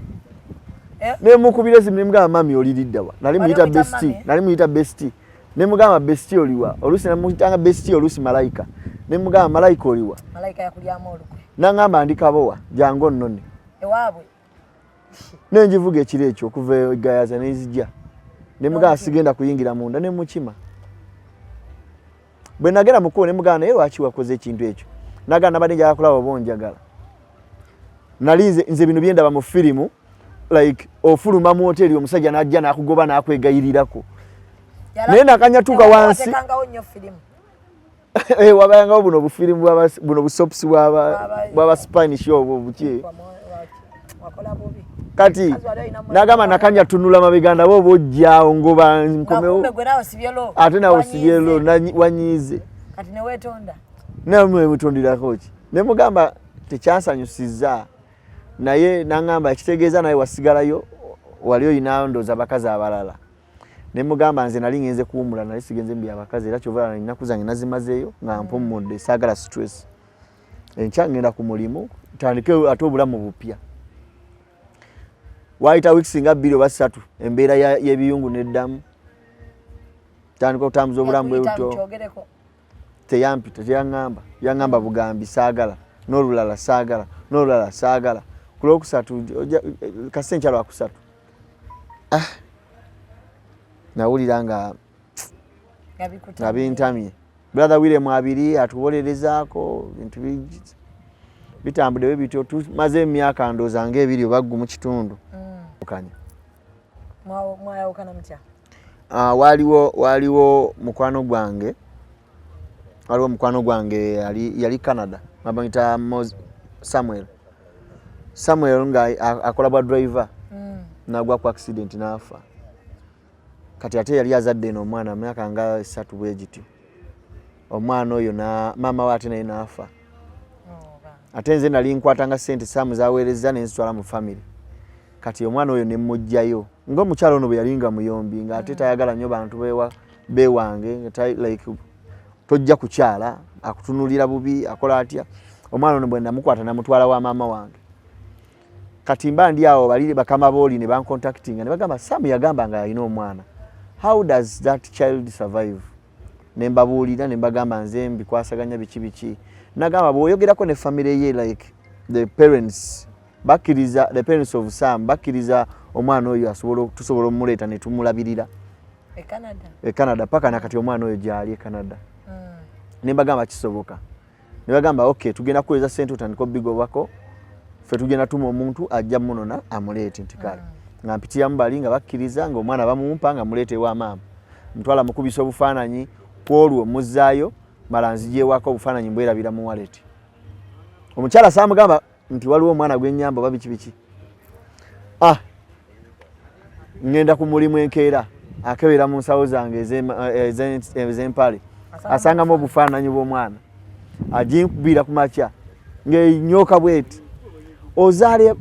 ne mukubira esimu ne mugamba mami oliriddawa nali muyita besti ne mugamba besti oliwa oluusi namuyitanga besti oluusi malayika ne mugamba malayika oliwa naŋŋamba ndikabowa jangu nnone nenjivuga ekiro ekyo okuva egayaza nenzijja ne mugamba sigenda kuyingira munda ne mukima bwe nagenda mukubo ne mugamba naye lwaki wakoze ekintu ekyo nagamba nabadde njagala kulaba oba onjagala nali nze bino byendaba mu firimu ofuluma mu hoteri omusajja najja nakugoba nakwegayirirako naye nakanyatuuka wansi wabayangawo buno obufirimu buno busopusi bwaba Spanish obwo buki kati nagamba nakanya tunula mabeganda bo bojjaawo ngoba nkomewo ate nawe sibyelo wanyiize kati ne wetonda namwe mutondirako ki ne mugamba tekyansanyusiza naye nangamba ekitegeeza naye wasigalayo wali oyina ndooza bakazi abalala ne mugamba nze nali ngenze kuwumula naye sigenze mbi abakazi era kyovala ennaku zange nazimazeeyo nga mpumudde saagala stress enkya ngenda ku mulimu tandike ate obulamu bupya waayita weeks nga 2 oba 3 embeera y'ebiyungu neddamu tandika okutambuza obulamu bwe buto teyampita yaŋŋamba bugambi saagala n'olulala saagala ku lwokusatu kasi enkyalo wakusatu nawulira nga bintamye brother William 2 atuwolerezaako bintu bitambudde bwe bityo tumaze emyaka ndooza nga 2 oba 1 mu kitundu mwayawukana mutya waliwo mukwano gwange yali Canada bamuyita Samuel nga akola bwa driver nagwa ku accident n'afa kati ate yali azadde n'omwana myaka nga 3 bwe gityo omwana oyo maama we ate naye n'afa ate nze nali nkwatanga sente saamu zaweereza nenzitwala mu family kati omwana oyo ne mmujjayo ng'omukyalo ono bwe yali nga muyombi nga ate tayagala nnyo bantu bewange tojja kukyala akutunulira bubi akola atya omwana ono bwe namukwata namutwala wa maama wange kati mba ndi awo balire bakama booli ne bancontactinga ne bagamba Sam yagamba nga alina omwana how does that child survive ne mbabuulira ne mbagamba nze mbikwasaganya biki nagamba bw'oyogerako ne family ye like the parents bakkiriza the parents of Sam bakkiriza omwana oyo tusobola ommuleeta ne tumulabirira e Canada paka nakati omwana oyo gyali e Canada ne mbagamba kisoboka ne bagamba okay tugenda kuweza sente utandika obigobako ffe tugenda tuma omuntu ajja munona amuleete nti kale nga mpitira mbali nga bakkiriza nga omwana bamumpa nga muleete wa maama mutwala mukubisa obufaananyi kwolwo muzzaayo mala nzigyewako obufaananyi mbwerabira mu wallet omukyala saamugamba nti waliwo omwana gwennyamba oba biki ngenda ku mulimu enkeera akebera mu nsawo zange ez'empale asangamu obufaananyi bw'omwana aginkubira ku makya ng'enyoka bweti ozaala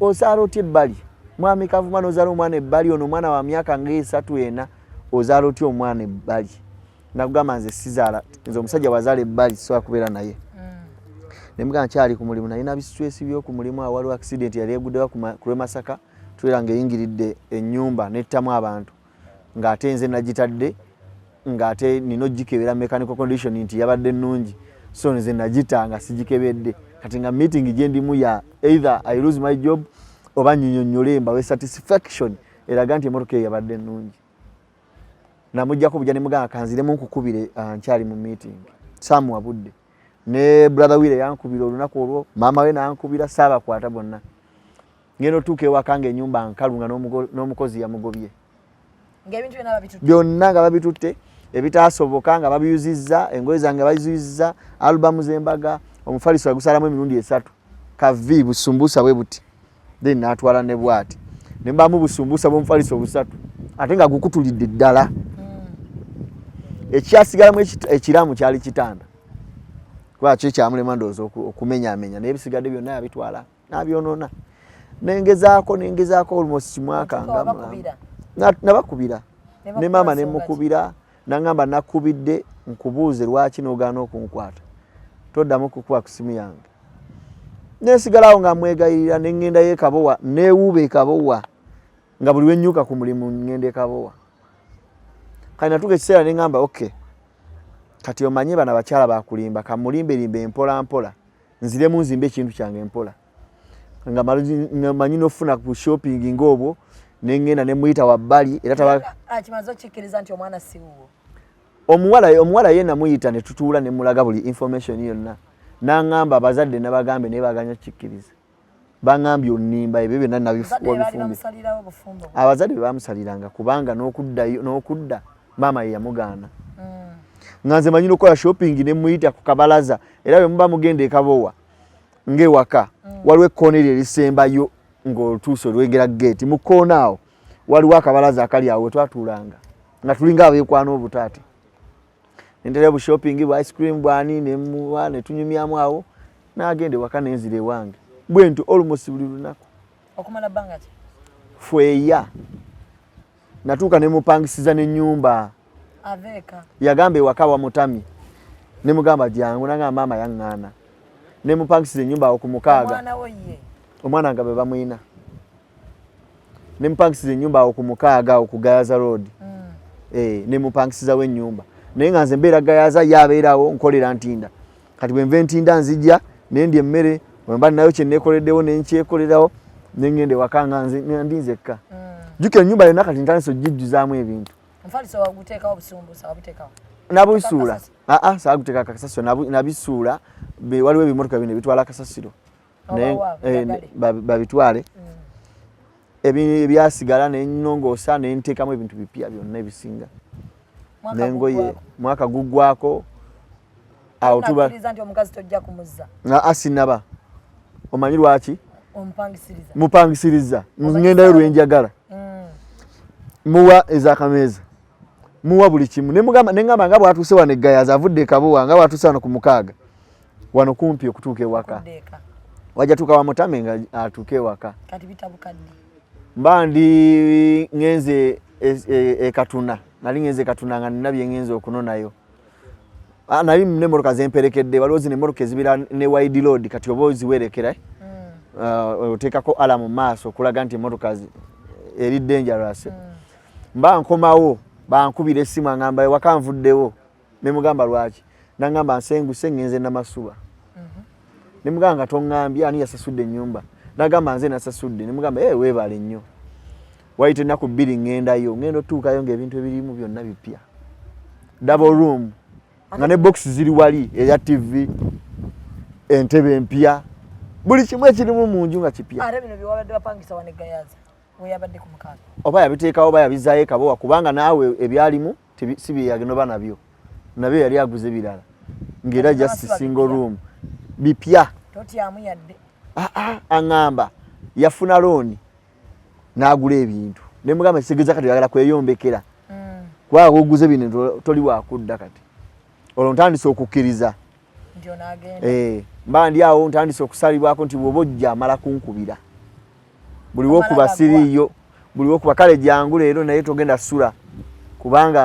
otya ebbali mwami kavuma n'ozaala omwana ebbali ono omwana wa myaka ng'esatu ena ozaala otya omwana ebbali nakugamba nze sizaala nze omusajja wazaala ebbali sobola kubeera naye nemugamba nkyali ku mulimu nalina bisitwesi by'oku mulimu awaliwo accident yali eguddewa ku lw'Emasaka tubeera ng'eyingiridde ennyumba nettamu abantu ng'ate nze nagitadde ng'ate nina ogikebera mechanical condition nti yabadde nnungi so nze nagita nga sigikebedde kati nga meeting gye ndimu ya either I lose my job oba nyinyonnyole mbawe satisfaction eraga nti emmotoka eyo yabadde nnungi namuggyako bujja ne mugamba kanziremu nkukubire nkyali mu meeting saamuwabudde ne brother Wile yankubira olunaku olwo maama we nankubira saabakwata bonna ngeno tuuka ewaka ng'ennyumba nkalu nga n'omukozi yamugobye byonna nga babitutte ebitaasoboka nga babiyuzizza engoye zange baziyuzizza alubamu z'embaga omufaliso yagusalamu emirundi 3 kavi busumbusa bwe buti then natwala ne bwati ne mbamu busumbusa bw'omufaliso 3 ate nga gukutulidde ddala ekyasigalamu ekiramu kyali kitanda kuba kyo kyamulema ndowooza okumenyaamenya naye ebisigadde byonna yabitwala n'abyonoona nengezaako almost mwaka nabakubira ne maama ne mukubira nangamba nakubidde nkubuuze lwaki n'ogaana okunkwata toddamu kukuba ku simu yange nesigalawo nga mwegayirira nengenda yekabowa newuuba ekabowa nga buli wennyuka ku mulimu ngenda ekabowa kati natuuka ekiseera nengamba okay kati omanye bano abakyala bakulimba kamulimbelimbe empola mpola nziremu nzimbe ekintu kyange empola nga manyi nofuna ku shopping ng'obwo nengenda nemuyita wabbali era kimaze okikkiriza nti omwana si wuwo omuwala ye namuyita ne tutuula ne mulaga buli information yonna n'angamba abazadde nabagambe naye baganya kikkiriza bangambye onnimba ebyo byonna nabifumbi abazadde be bamusaliranga kubanga n'okudda maama ye yamugaana nga nze manyi n'okukola shopping ne muyita ku kabalaza era bwe muba mugenda ekabowa ng'ewaka waliwo ekkoona eryo erisembayo ng'olutuuso olwengera gate mu kkoona awo waliwo akabalaza akali awo twatuulanga nga tulinga abeekwana obutaati nentera bu shopping bwa ice cream bwani nemuwa netunyumyamu awo n'agende waka nenzire ewange bwento almost buli lunaku okumala bbanga ki fweya natuuka nemupangisiza n'ennyumba aveeka yagamba ewaka wa mutami nemugamba jangu nangamba maama yaŋŋaana nemupangisiza ennyumba awo ku mukaaga omwana nga be bamuyina nemupangisiza ennyumba awo ku mukaaga awo ku Gayaza road nemupangisizawo ennyumba naye nga nze mbeera Gayaza yabeerawo nkolera ntinda kati bwe nve ntinda nzijja nendya emmere bwemba nayo kyenneekoleddewo nenkyekolerawo nengende waka nga ndi nzekka jjukira ennyumba yonna kati ntandise ogijjuzaamu ebintu nabisuula saaguteeka kasasiro nabisuula waliwo ebimotoka bino ebitwala kasasiro babitwale ebyasigala nenongoosa nenteekamu ebintu bipya byonna ebisinga nengoye mwaka guggwako awo tuba asinaba omanyi lwaki mupangisiriza ngendayo lwenjagala muwa ezakameeza muwa buli kimu nengamba nga bwatuuse wano eGayaza avudde ekabowa nga bwatuuse wano ku mukaaga wano kumpi okutuuka ewaka wajja tuuka wa mutame nga atuuka ewaka mba ndi ngenze ekatuna nali ngenze ekatuna nga nina bye ngenze okunonayo nali n'emmotoka zemperekedde waliwo zino emmotoka ezibira ne wide road kati oba oziwerekera oteekako ala mu maaso okulaga nti emmotoka eri dangerous mba nkomawo bankubira essimu angamba ewaka nvuddewo ne mugamba lwaki nangamba nsenguse ngenze namasuba ne muganga tongambye ani yasasudde ennyumba nagamba nze nasasudde ne mugamba weebale nnyo waite naku 2 ngendayo ngendo tuukayo ng'ebintu ebirimu byonna bipya double room nga ne box ziri wali eya TV entebe empya buli kimwe kirimu mu nju nga kipya ate bino byewabadde bapangisa wanegayaza weyabadde ku mukaaga oba yabiteekawo oba yabizaayo kabowa kubanga naawe ebyalimu si bye yagenda nabyo nabyo yali aguze birala ng'era just single room bipya totyamu yadde aŋŋamba yafuna looni n'agula ebintu ne mugamba kitegeza kati yagala kweyombekera kubanga oguze bino toli wakudda kati olwo ntandise okukkiriza ndio n'agenda mba ndi awo ntandise okusalibwako nti bw'oba ojja amala kunkubira buli wokuba siriiyo buli wokuba kale jangu leero naye togenda sula kubanga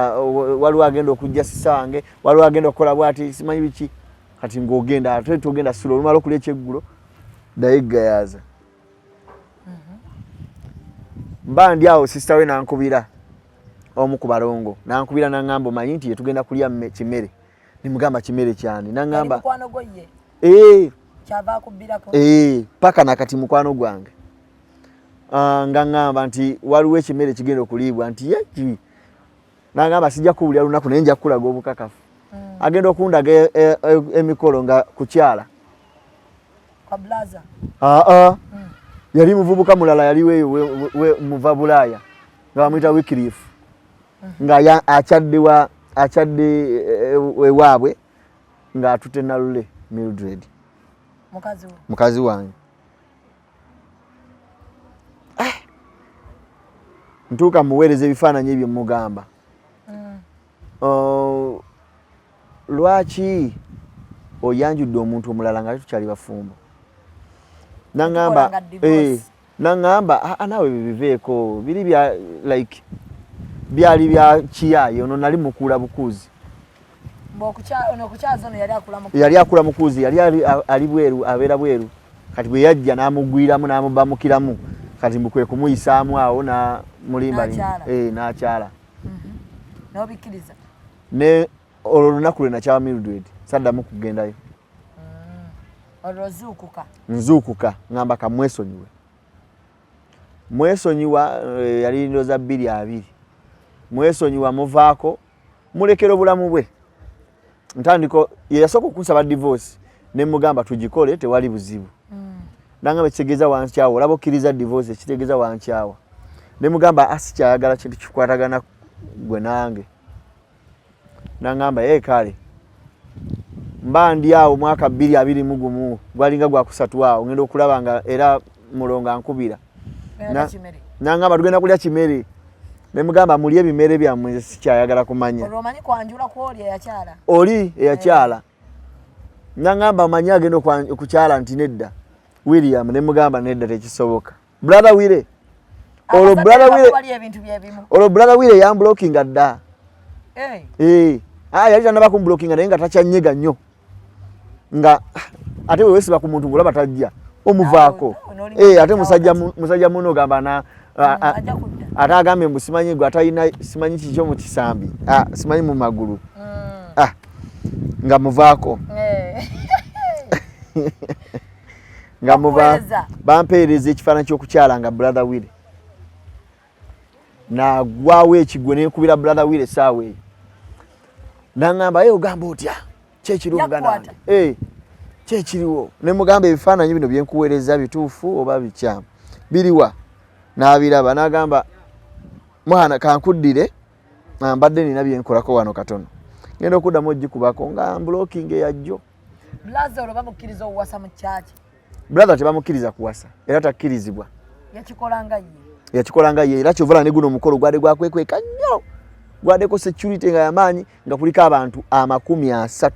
waliwo agenda okujja sisa wange waliwo agenda okukola bwati simanyi biki kati ng'ogenda ate togenda sula olumala okulya ekyeggulo naye gayaza mba ndi awo sisita we nankubira omu ku balongo nankubira naŋŋamba omanyi nti yetugenda kulya kimere nimugamba kimere kyani naŋŋamba kyava akubbirako paka nakati mukwano gwange nga ŋŋamba nti waliwo ekimere kigenda okuliibwa nti yeki naŋŋamba sijja kuwulira lunaku naye nja kukulaga obukakafu agenda okundaga emikolo nga kukyala yali muvubuka mulala yali weyo muva Bulaaya nga bamuyita Wycliffe nga akyadde ewaabwe nga atutte nalule Mildred mukazi wange ntuuka muweereza ebifaananyi ebyo mugamba lwaki oyanjudde omuntu omulala nga tukyali bafumbo naŋŋamba naawe bibiveeko biri bya like byali bya kiyaye ono nali mukuula bukuuzi yali akula mukuuzi yali ali bweru abeera bweru kati bwe yajja n'amugwiramu n'amubamukiramu kati mbukwe kumuyisaamu awo namulimbalimba n'akyala ne olwo lunaku lwe nakyaba Mildred saddamu kugendayo nzuukuka ngamba mwesonyiwa yali ndoza 2 mwesonyiwa muvaako mulekera obulamu bwe ntandiko yasooka okunsaba divorce ne mugamba tugikole tewali buzibu nangamba kitegeeza wankyawa olaba okkiriza divorce ekitegeeza wankyawa ne mugamba asikyayagala kintu kikwatagana gwe nange nangamba kale mba ndi awo mwaka 2021 gwalinga gwakusatu awo ngenda okulaba nga era mulonga nkubira nangamba tugenda kulya kimere ne mugamba mulye ebimere byammwe sikyayagala kumanya oli eyakyala nangamba manyi agenda okukyala nti nedda William ne mugamba nedda tekisoboka brother Wile olwo brother Wile yamblokinga dda yali tanaba kumblokinga naye nga takyanyega nnyo nga ate wewesiba ku muntu ngolaba tajja omuvaako ate musajja muno ogamba ate agambye mbu simanyi gwe atalina simanyi kikyo mu kisambi simanyi mu magulu nga muvaako nga muva bampeereza ekifaananyi ky'okukyala nga brother Wile nagwawo ekigwe nenkubira brother Wile essaawa eyo naŋŋamba ogamba otya kyekiriwo muganange kyekiriwo ne mugamba ebifaananyi bino byenkuweereza bituufu oba bikyamu biriwa n'abiraba n'agamba mwana kankuddire mbadde nina byenkolako wano katono ngenda okuddamu ogikubako nga blocking eyajjo brother tebamukkiriza kuwasa era takkirizibwa yakikolanga ye era kyovala ne guno omukolo gwadde gwakwekweka nnyo gwaddeko security nga yamaanyi nga kuliko abantu 30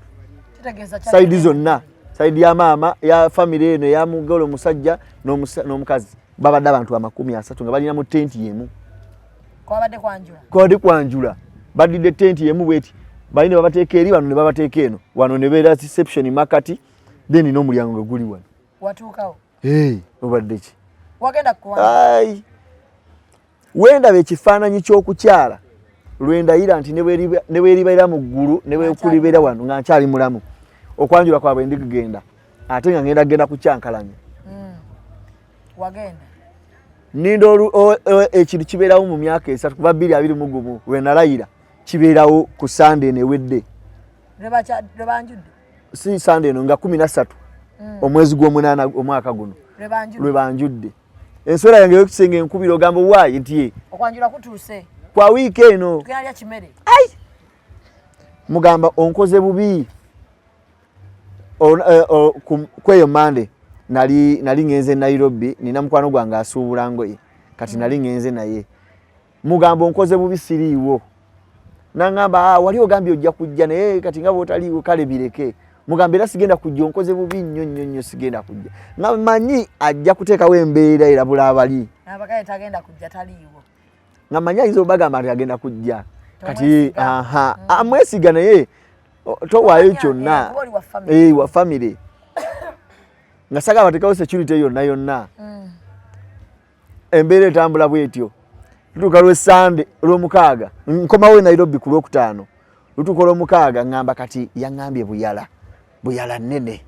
saidi zonna saidi ya maama ya family eno ya mugole omusajja n'omukazi babadde abantu 30 nga balina mu tenti yemu kwabadde kwanjula badidde tenti yemu bweti balina babateeka eri wano ne babateeka eno wano ne beera reception makati then n'omulyango nga guli wano watuukawo obadde ki wagenda kuwanda wendaba ekifaananyi ky'okukyala lwendayira nti ne weeribeera mu ggulu ne weekulibeera wano nga nkyali mulamu okwanjula kwabwe ndigenda ate nga ngenda kukyankalanya wagenda ninda ekintu kibeerawo mu myaka 3 kuva 2021 lwe nalayira kibeerawo ku Sunday newedde lwebanjudde si Sunday no nga 13 omwezi gw'omunaana omwaka guno lwe banjudde enswera yange y'ekisenge enkubira ogamba waayi nti okwanjula kutuuse kwa wiiki eno tugendalya kimere mugamba onkoze bubi kweyo Monday nali ngenze Nairobi nina mukwano gwange asuubula ngoye kati nali ngenze naye mugamba onkoze bubi siriiwo nangamba wali ogambye ojja kujja naye kati nga bwotaliiwo kale bireke mugamba era sigenda kujja onkoze bubi nnyo sigenda kujja nga manyi ajja kuteekawo embeera erabula abali abakale tagenda kujja taliiwo nga manyi ayinza obagamba nti agenda kujja kati amwesiga naye towaayo kyonna wa family nga saga batekawo security yonna embeera etambula bwetyo lutuuka lw'Sunday lw'omukaaga nkomawo Nairobi ku Lwokutaano lutuuka lw'omukaaga ngamba kati yaŋŋambye buyala nnene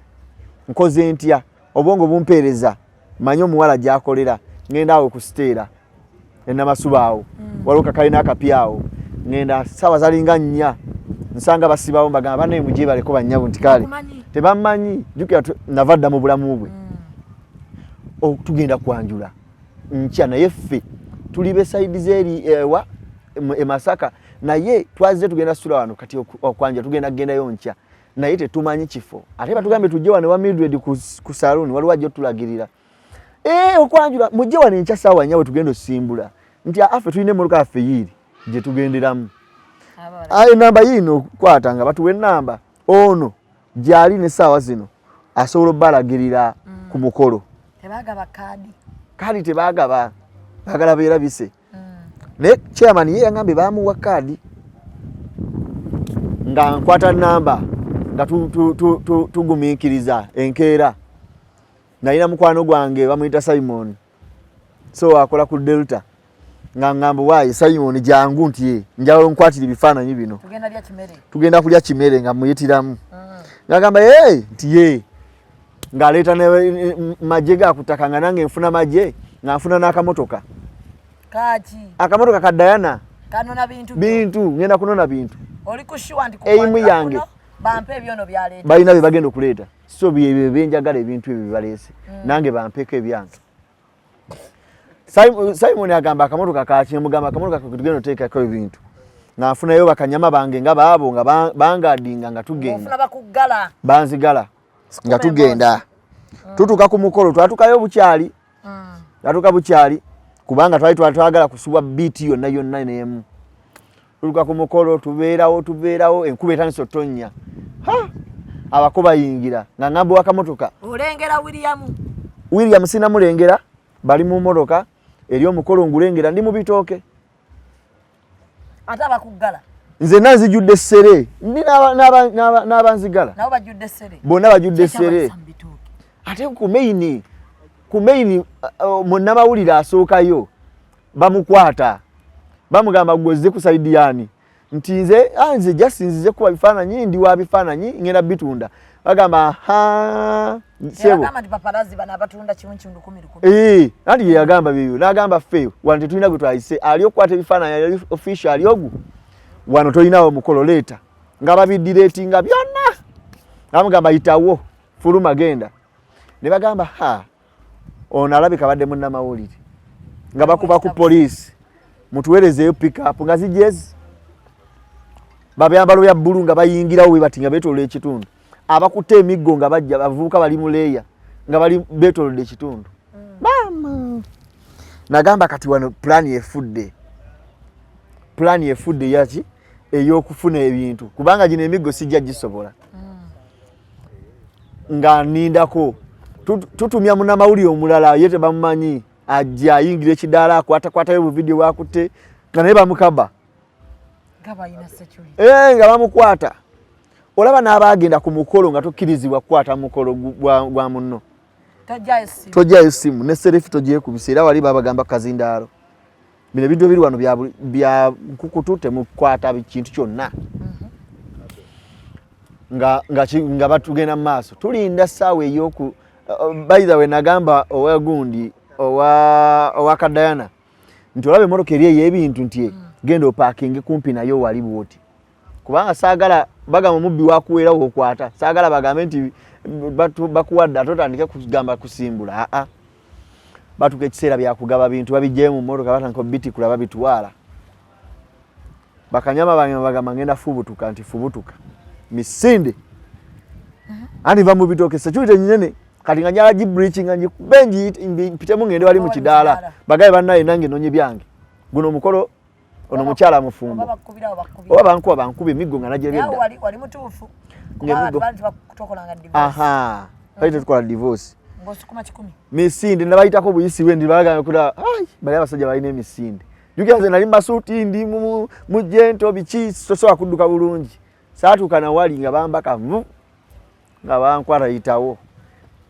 nkoze ntya obwongo bumpeereza manyi omuwala gy'akolera ngenda awo ku siteera ennamasubaawo waliwo kakalina akapyawo ngenda ssaawa zalinga 4 nsanga basibawo mbagamba banaye mujje baleko bannyabo nti kale tebammanyi jjukira nava dda mu bulamu bwe tugenda kwanjula nkya naye ffe tuli besayidi zeeri e Masaka naye twazize tugenda sula wano kati okwanja tugenda kugendayo nkya naye tetumanyi kifo ate batugambe tujje wano wa Mildred ku saloon waliwo ajja otulagirira okwanjula mujje wano nkya ssaawa nnyawe tugenda osimbula nti affe tulina emmotoka yaffe yiiri gye tugenderamu enamba yiino kwata nga batuwa enamba ono gyali n'essaawa zino asobola obbalagirira ku mukolo tebagaba kaadi tebagaba bagala beera bise naye chairman ye yangambye bamuwa kaadi nga nkwata namba nga tugumiikiriza enkeera nalina mukwano gwange bamuyita Simon so akola ku Delta nga ngambo waayi Simon jangu nti njalo nkwatira bifaananyi bino tugenda kulya kimere nga muyitiramu ngagamba nti ngaleeta ne majega kutaka nga nange nfuna maje nga nfuna n'akamotoka akamotoka ka Diana kanona bintu ngenda kunona bintu oli kushiwa ndi eimu yange bampe ebyono byaleeta balina bye bagenda okuleeta so bye benjagala ebintu ebyo bibaleese nange bampeko ebyange Simon agamba akamotoka kaki mugamba akamotoka tugenda oteekako ebintu nga nfunayo bakanyama bange nga baabo nga bangadinga nga tugenda banzigala nga tugenda tutuka ku mukolo twatukayo bukyali natuka bukyali kubanga twali twagala kusubwa biti yonna n'emu tutuka ku mukolo tubeerawo enkuba etandise otonnya abako bayingira nga ngambo wakamotoka olengera William sinamulengera bali mu motoka eri omukolo ngulengera ndi mu bitooke ate abakuggala nze nanzijudde essere ndi n'abanzigala nabo bajudde essere bonna bajudde essere ate ku maini munnamawulire asookayo bamukwata bamugamba gwozze ku saidiyani nti nze jasinzize kuba bifaananyi ndi wa bifaananyi ngenda bitunda bagamba sebo nanti yagamba bibyo nagamba ffe wano tetulina gwe twayise ali okukwata ebifaananyi ali official ali ogu wano tolinawo omukolo leeta nga babidireetinga byonna bamugamba yitawo fuluma genda ne bagamba ono alabika badde munnamawulire nga bakuba ku poliisi mutuwerezeyo pickup nga zijezi babyambalo bya bbulu nga bayingirawo we bati nga beetolola ekitundu abakutte emiggo nga bajja bavubuka bali mu leeya nga bali beetolodde ekitundu mama nagamba kati wano plani efudde yaki ey'okufuna ebintu kubanga gino emiggo sijja gisobola nga nindako tutumya munnamawulire omulala ye tebamumanyi ajja ayingira ekidaala akwatakwatayo buvidiyo bwakutte nga naye bamukaba nga bamukwata olaba n'abagenda ku mukolo nga tokkirizibwa kukwata mukolo gwa munno tojjayo simu ne serifi togyekubisa era wali babagamba kazindaalo bino ebintu ebiri wano bya nkukutu temukwata kintu kyonna nga batugenda mu maaso tulinda ssaawa ey'oku by the way nagamba owagundi owa Kadayana nti olaba emmotoka eri ey'ebintu nti genda opaakinge kumpi nayo wali bwoti kubanga saagala bagamba omubbi wakuweera wookwata saagala bagambe nti bakuwadde ate otandike kugamba kusimbula batuka ekiseera byakugaba bintu babijjayo mu mmotoka batandika obitikula babitwala bakanyama bange bagamba ngenda fubutuka nti fubutuka misinde ani va mu bitooke security nyinene kati nga nyala gibreaching nga benji mpitemu ngende wali mu kidaala bagaye bannaye nange nonye byange guno omukolo ono mukyala mufumbo oba bankuba bankube emiggo nga najja byedda wali mutuufu kuba bantu bakutokolanga divorce bali tetukola divorce ng'osukuma 10 misinde nabayitako buyisi bwe ndi bagamba kuda bali abasajja balina emisinde jukiranze nali masuuti ndi mu jento biki sosobola kudduka bulungi saatuuka na wali nga bambaka nga bankwata yitawo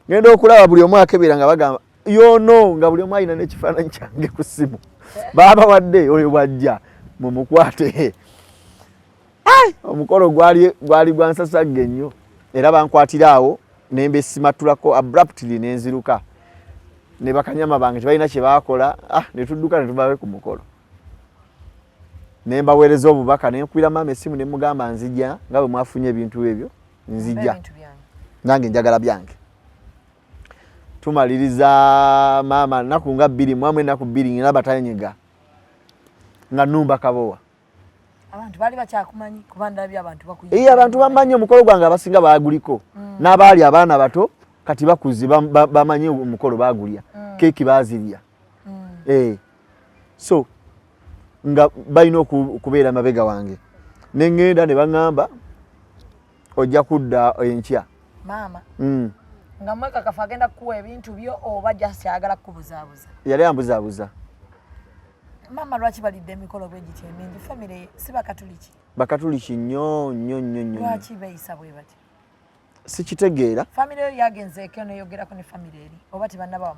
ngenda okulaba buli omu akebera nga bagamba yono nga buli omu alina n'ekifaananyi kyange ku ssimu baba wadde oyo bwajja mumukwate omukolo gwali gwansasagge nnyo era bankwatira awo nembe simatulako abruptly nenziruka ne bakanyama bange tebalina kye baakola ne tudduka ne tubawe ku mukolo nemba weereza obubaka nenkubira maama essimu ne mugamba nzija nga bwe mwafunye ebintu ebyo nzija nange njagala byange tumaliriza maama naku nga 2 mwamwe naku 2 ngina batanyiga nga numba kabowa abantu bali bakyakumanyi kubanda bya abantu bakuyiye abantu bamanyi omukolo gwange abasinga baaguliko n'abaali abaana bato kati bakuzi bamanyi omukolo baagulya keeki baazirya so nga balina okubeera mabega wange neŋŋenda ne baŋŋamba ojja kudda enkya maama nga mweka kafa agenda kukuwa ebintu byo oba jasyagala kubuzaabuza yali ambuzaabuza maama lwaki balidde emikolo bwe giti emingi famire si bakatuliki nnyo lwaki beeyisa bwe bati sikitegeera famire yo yagenzeeko neyogerako ne famire eri oba tebannaba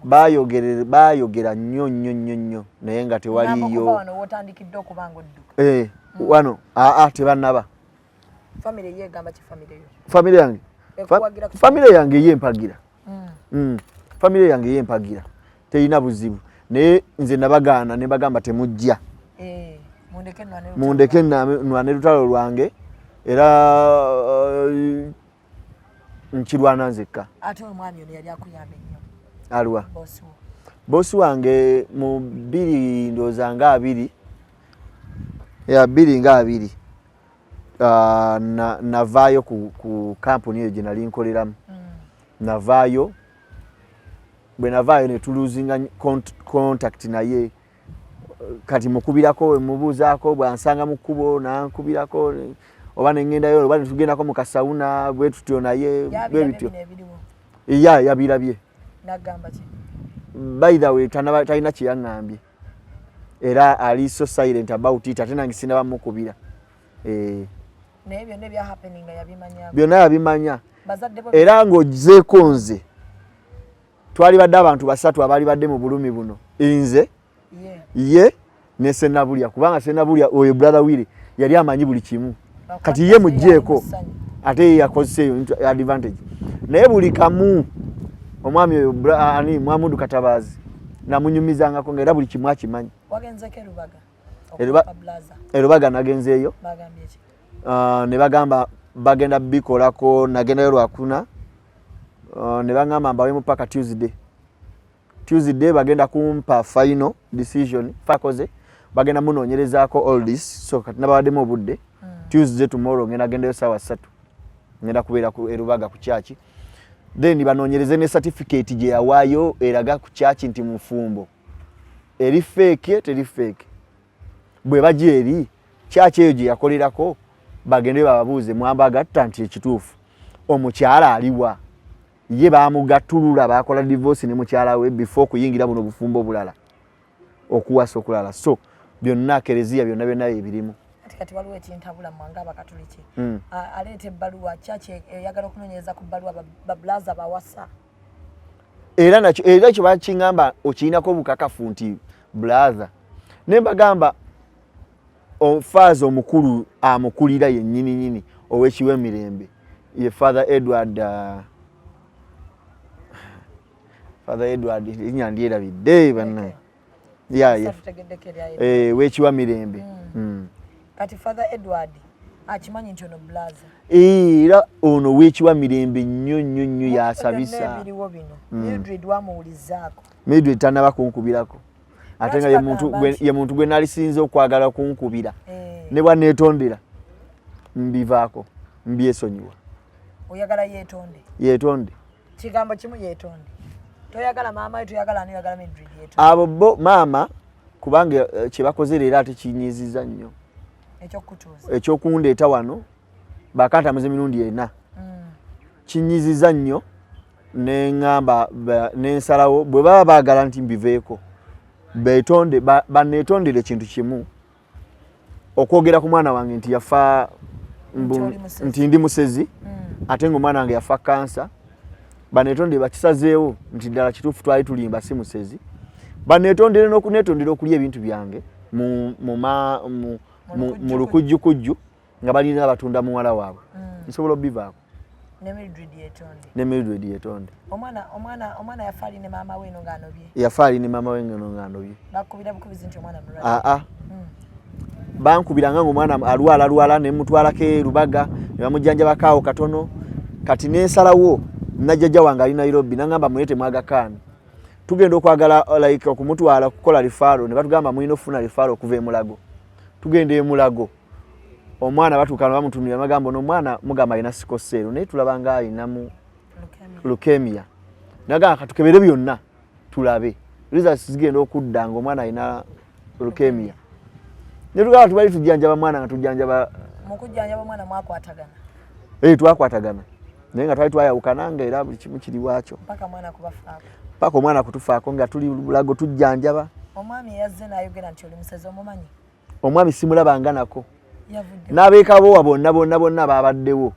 baayogera nnyo naye nga tewaliyo wano wotandikidde okuba nga odduka wano tebannaba famire ye egamba ki famire yo famire yange famire yange yempagira famire yange yempagira terina buzibu naye nze nabagaana ne bagamba temujja mundeke nwane lutalo lwange era nkirwana nzekka ate omwami ono yali akuyambe nnyo alwa bosi wange mu 2 ndowooza nga 2 navaayo ku kampuni eyo gye nali nkoleramu navaayo bwe navaayo ne tuluzinga contact naye kati mukubirako mubuuzaako bwansanga mu kkubo nankubirako oba neŋŋendayo oba netugendako mu kasawuna bwe tutyo naye bwe bityo yabirabye by the way talina kye yaŋŋambye era ali so silent about it ate nange sinaba mukubira byonna yabimanya era ng'ogizeeko nze twali badde abantu 3 abaali badde mu bulumi buno nze ye ne Senabulya kubanga Senabulya oyo brother Wile yali amanyi buli kimu kati ye mujjeeko ate ye yakozeseeyo advantage naye buli kamu omwami oyo ani Mwamudu Katabazi namunyumizangako ng'era buli kimu akimanyi Erubaga nagenzeeyo ne bagamba bagenda bikolako nagendayo lwakuna ne baŋŋamba mbawemu paka Tuesday bagenda kumpa final decision fakoze bagenda munoonyerezaako all this so kati nabawaddemu obudde Tuesday tomorrow ngenda gendayo saawa 3 ngenda kubeera ku Erubaga ku church then banoonyereze ne certificate gye yawaayo eraga ku church nti mufumbo eri fake teri fake bwe bajje eri church eyo gye yakolerako bagende bababuuze mwambagatta nti ekituufu omukyala aliwa ye baamugattulula baakola divorce ne mukyala we before kuyingira buno bufumbo bulala okuwasa okulala so byonna kereziya byonna ebirimu kati waliwo ekintabula mu anga abakatuliki aleeta ebbaluwa kyaki eyagala okunoonyereza ku bbaluwa babulaza bawasa era kyo bakiŋŋamba okirinako obukakafu nti bulaza Nembagamba ofaaza omukulu amukulira yennyini nyini owekiwe Mirembe ye Father Edward inyandiera bidde bana wekiwa Mirembe kati Father Edward akimanyi nti ono blaza era ono wekiwa Mirembe nnyo yasabisa ebiriwo bino Mildred wamuwulizaako Mildred tanaba kunkubirako ate nga ye muntu gwe nalisinze okwagala kunkubira ne bwaneetondera mbivaako mbyesonyiwa oyagala yeetonde kigambo kimu yeetonde toyagala maama we toyagala anoyagala Mildred yeetonde abo bo maama kubanga kye bakoze leero ate kinyiiziza nnyo ekyokundeeta wano bakantamuze emirundi ena kinyiiziza nnyo neŋŋamba nensalawo bwe baba baagala nti mbiveeko baneetondere ekintu kimu okwogera ku mwana wange nti yafa nti ndi musezi ate ng'omwana wange yafa kansa baneetondere bakisazeewo nti ddala kituufu twali tulimba si musezi baneetondere n'okuneetondera okulya ebintu byange mu lukujjukujju nga balina abatunda muwala waabwe nsobola obivaako ne Mildred yeetonde omwana yafa ali ne maama we eno ng'anobye yafa ali ne maama we eno ng'anobye bakubira bukubizi nti omwana mulwadde bankubiranga ng'omwana alwala ne mutwalako Lubaga ne bamujjanjabako awo katono kati nensalawo najjajja wange ali Nairobi nangamba mulete mwagakaani tugenda okwagala like okumutwala kukola rifaaro ne batugamba mulina okufuna rifaaro okuva e Mulago tugenda e Mulago omwana batuukana bamutunira magambo n'omwana mugamba alina sikoseero naye tulaba nga alinamu leukemia nagamba katukebere byonna tulabe results zigenda okudda ng'omwana alina leukemia ne tugamba tubali tujjanjaba mwana nga tujjanjaba mu kujjanjaba omwana mwakwatagana twakwatagana naye nga twali twayawukana nga era buli kimu kiri waakyo paka omwana kutufaako nga tuli Bulago tujjanjaba omwami yazze n'ayogera nti oli musezi omumanyi omwami simulabanga nako n'abeekabowa bonna babaddewo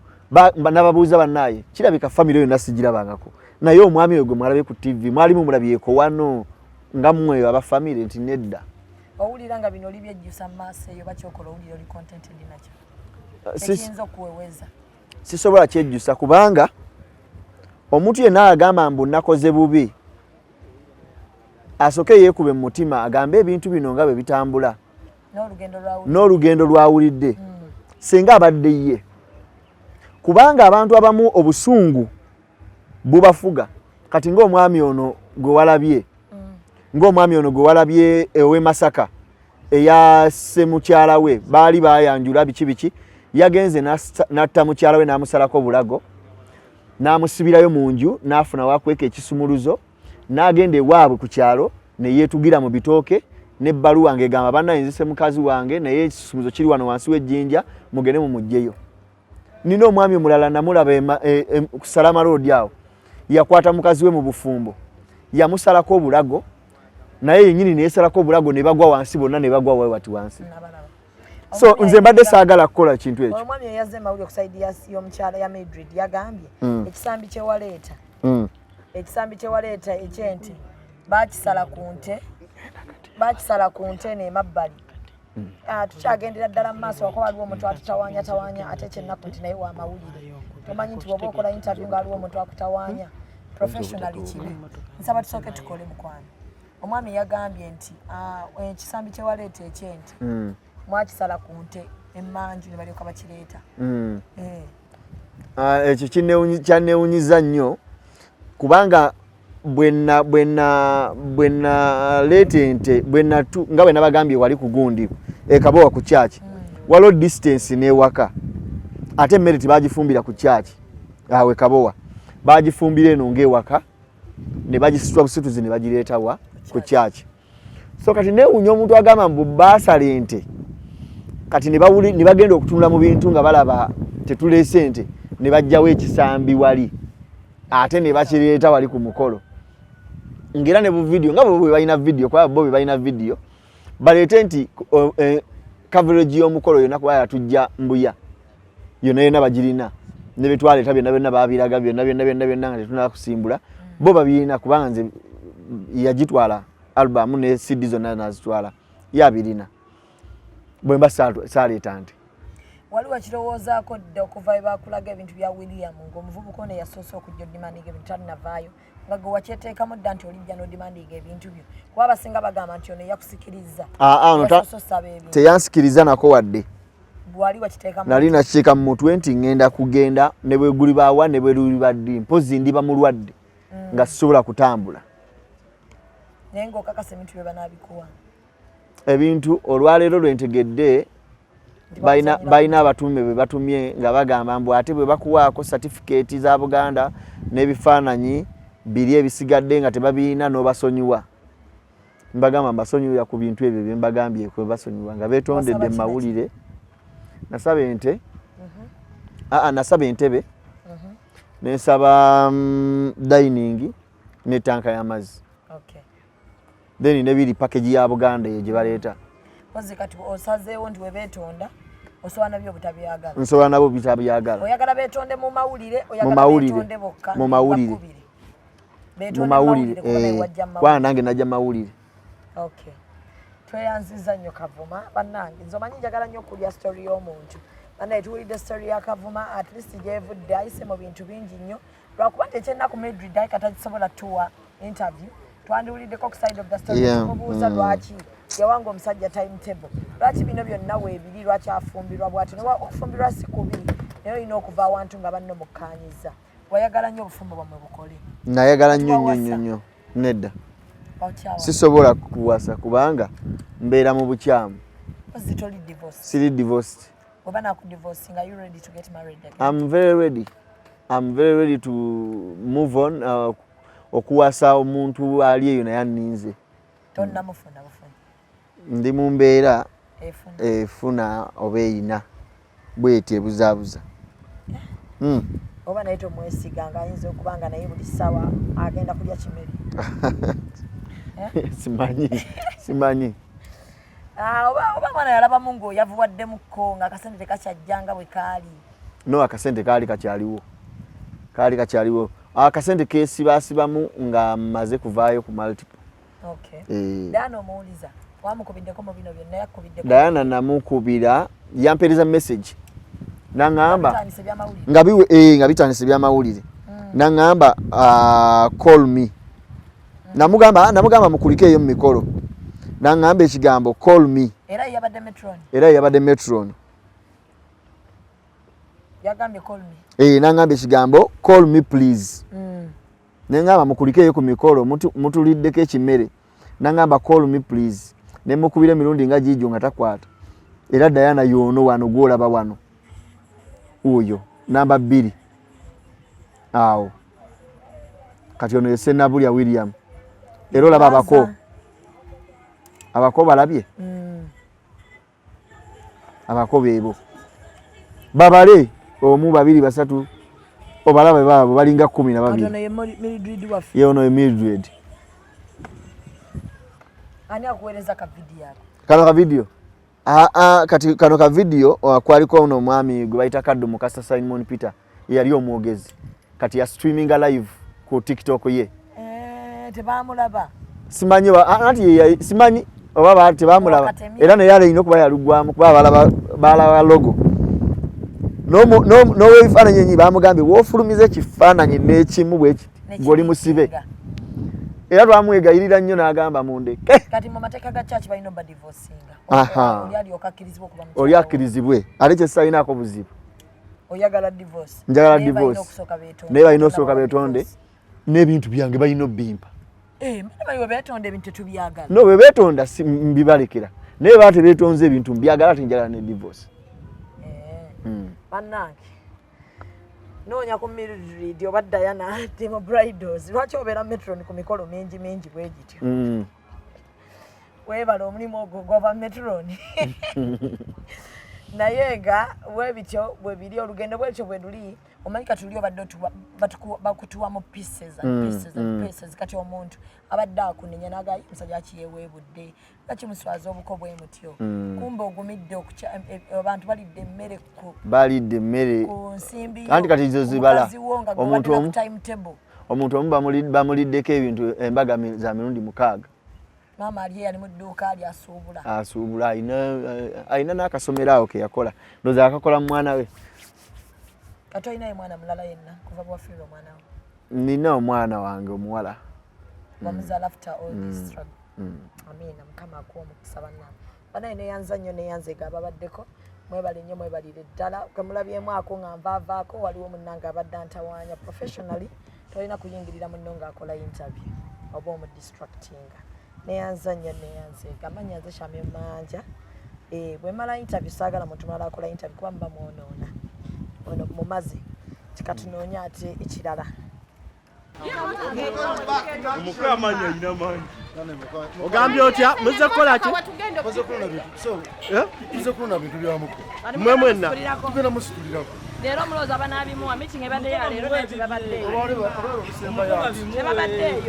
n'ababuuza bannaye kirabika famire yonna sigirabangako naye omwami oyo gwe mwalabe ku TV mwalimu mulabyeko wano nga mmwe abafamire nti nedda owulira nga bino oli byejjusa mu maaso eyo bakyokola owulira oli contented nakyo ekiyinza okuweweza sisobola kyejjusa kubanga omuntu yenna agamba mbu nakoze bubi asooke yeekube mu mutima agambe ebintu bino nga bwe bitambula n'olugendo lwawulidde singa abadde ye kubanga abantu abamu obusungu bubafuga kati ng'omwami ono gwe walabye ewe Masaka eyasse mukyala we baali bayanjula biki yagenze n'atta mukyala we n'amusalako bulago n'amusibirayo mu nju n'afuna wakweka ekisumuluzo n'agenda ewaabwe ku kyalo ne yeetugira mu bitooke n'ebbaluwa ng'egamba bannayinzise mukazi wange naye ekisumuluzo kiri wano wansi w'ejjinja mugende mumuggyeyo. Nina omwami omulala namulaba ku Salama Road awo yakwata mukazi we mu Bufumbo yamusalako obulago naye yennyini neyesalako obulago ne bagwa wansi bonna ne bagwa we wati wansi. So nze mbadde saagala kukola kintu ekyo. Omwami yazze mawulire okusaidia y'omukyala ya Mildred yagambye ekisambi kye waleeta ekisambi kye waleeta ekyenti bakisala ku nte n'emabbali. Tukyagendera ddala mu maaso wako waliwo omuntu atutawaanya ate ekyennaku nti naye wamawulire tomanyi nti bw'oba okola interview nga waliwo omuntu akutawaanya professionally kibi. Nsaba tusooke tukole mukwano. Omwami yagambye nti ekisambi kye waleeta ekyenti mwakisala ku nte emmanju ne balyoka bakireeta. Ekyo kyanneewunyiza nnyo kubanga bwenna leeta ente nga bwe nabagambye wali ku gundi ekabowa ku church waliwo distance n'ewaka ate emmere tebagifumbira ku church awe kabowa bagifumbira eno ng'ewaka ne bagisitula busituzi ne bagireeta wa ku church. So kati neewunya omuntu agamba mbu baasala ente kati ne bagenda okutunula mu bintu nga balaba tetuleese ente ne bajjawo ekisambi wali ate ne bakireeta wali ku mukolo ngera ne bu video nga bo balina video kwa bo balina video baleete nti coverage y'omukolo yonna kuba yatujja mbuya yonna bagirina ne betwaleeta byonna babiraga byonna nga tetuna kusimbula bo babirina kubanga nze yagitwala album ne CD zonna nazitwala yabirina bwe mba saleeta nte waliwo kirowoozaako dde okuva bakulaga ebintu bya William ng'omuvubuka ono yasoose okujja odimandinga ebintu talinavaayo nga gwe wakyeteekamu dda nti olijja n'odimandinga ebintu byo kuba abasinga bagamba nti ono yakusikiriza teyansikiriza nako wadde wali wakiteekamu nali nakiteeka mu mutwe nti ŋŋenda kugenda ne bwe guli baawa ne bwe luli baddi mpozi ndiba mulwadde nga sisobola kutambula naye ng'okakasa ebintu bye banaabikuwa ebintu olwaleero lwentegedde balina abatume bwe batumye nga bagamba mbu ate bwe bakuwaako certificate za Buganda n'ebifaananyi biri ebisigadde nga tebabiina n'obasonyiwa mbagamba mbasonyiwa ku bintu ebyo bye mbagambye kwe basonyiwa nga beetondedde mu mawulire nasaba ente nasaba entebe nensaba dining ne tanka y'amazzi then nebiri package ya Buganda eyo gye baleeta Ozi kati osazeewo nti we beetonda osobola nabyo butabyagala nsobola nabo bitabyagala oyagala beetonde mu mawulire oyagala beetonde bokka mu mawulire kwana nange najja mawulire okay tweyanziza nnyo Kavuma bannange nze omanyi njagala nnyo okulya story y'omuntu banaye tuwulidde story ya Kavuma at least gyevudde ayise mu bintu bingi nnyo lwakuba nti ekyennaku Madrid ayi katagisobola tuwa interview twandiwuliddeko ku side of the story tumubuuza lwaki yawanga omusajja timetable lwaki bino byonna weebiri lwaki afumbirwa bw'ati noba okufumbirwa si kubi naye olina okuva awantu nga banno mukkaanyiza wayagala nnyo obufumbo bwamwe bukole nayagala nnyo nedda sisobola kuwasa kubanga mbeera mu bukyamu siri divorced oba nakudivorcing are you ready to get married again? I'm very ready to move on okuwasa omuntu ali eyo naye aninze tonnamufuna ndi mu mbeera efuna oba eyina bweti ebuzaabuza oba naye tomwesiga nga ayinza okubanga naye buli ssaawa agenda kulya kimere simanyi oba mwana yalabamu ng'oyavuwaddemukko nga akasente tekakyajjanga bwe kaali no akasente kaali kakyaliwo akasente keesibaasibamu nga mmaze kuvaayo ku multiple Diana omuwuliza wamukubiddeko mu bino byonna yakubiddeko Diana namukubira yampeereza message naŋŋamba nga bitandise byamawulire naŋŋamba call me namugamba mukulike eyo mu mikolo naŋŋamba ekigambo call me era yabadde metron yagambye call me naŋŋamba ekigambo call me please neŋŋamba mukulike eyo ku mikolo mutuliddeko ekimere naŋŋamba call me please nemukubira emirundi nga gijo nga takwata era Diana yono wano gwolaba wano oyo namba 2 awo kati ono yese nabulya William era olaba abako balabye abako beebo babale omu 2 3 obalabe baabo balinga 12 yono Mildred ani akuweereza ka video kano ka video kati kano ka video kwaliko ono mwami gwe bayita Kaddo Mukasa Simon Peter yali omwogezi kati ya streaming live ku TikTok ye tebamulaba simanyi simanyi oba tebamulaba era naye alina okuba yalugwamu kuba balaba logo no ebifaananyi enyi bamugambye woofulumiza ekifaananyi n'ekimu bweki ng'oli musibe era twamwegayirira nnyo n'agamba mundeke kati mu mateeka ga church balina obadivorcinga oli akkirizibwe ate kyesayinaako buzibu oyagala divorce njagala divorce naye balina okusooka beetonde n'ebintu byange balina obbimpa no bwe beetonda mbibalekera naye baba tebeetonze ebintu mbyagala ate njagala ne divorce bannange noonya ku Mildred oba Diana ate mu bridals lwaki obeera metron ku mikolo mingi bwe gityo weebala omulimu ogwo gwaba metron naye nga webityo bwe biri olugendo bwekyo bwe luli omanyi kati luli obadde bakutuwamu pieces kati omuntu abadde akunenya n'agayi omusajja akiyeweebudde gakimuswaza obuko bwe mutyo kumbe ogumidde abantu balidde emmere ku nsimbi anti kati zo zibala omuntu omu bamuliddeko ebintu embaga za mirundi 6 Mama ali mu dduuka ali asuubula. Asuubula ayina n'akasomero awo ke yakola. Ndowooza akakola mu mwana we. Kati olinayo mwana mulala yenna kuva bwafiirwa omwana we? Nina omwana wange omuwala. Wamuzaala after all this struggle. Amiina Mukama akuwa omukisa bannange. Banaye neyanza nnyo neyanzega ababaddeko. Mwebale nnyo mwebalire ddala. Kwemulabyemu ako nga nvaavaako waliwo munnange abadde antawaanya professionally. Tolina kuyingirira munno ng'akola interview oba omudistractinga. Neyanza nnyo neyanzega. Amannya nze Shamim Manja. Bwe mala interview saagala muntu mulala akola interview kuba muba mwonoona. Ono mumaze kikatunoonya ate ekirala. Omukamanya alina maanyi. Ogambye otya muzze kukola ki? Tuze kulonda bintu byamuko. Mmwe mwenna. Tugenda musitulirako. Leero omulowooza abanaabimuwa meeting ebaddeyo leero naye babaddeyo. Babaddeyo. Babaddeyo.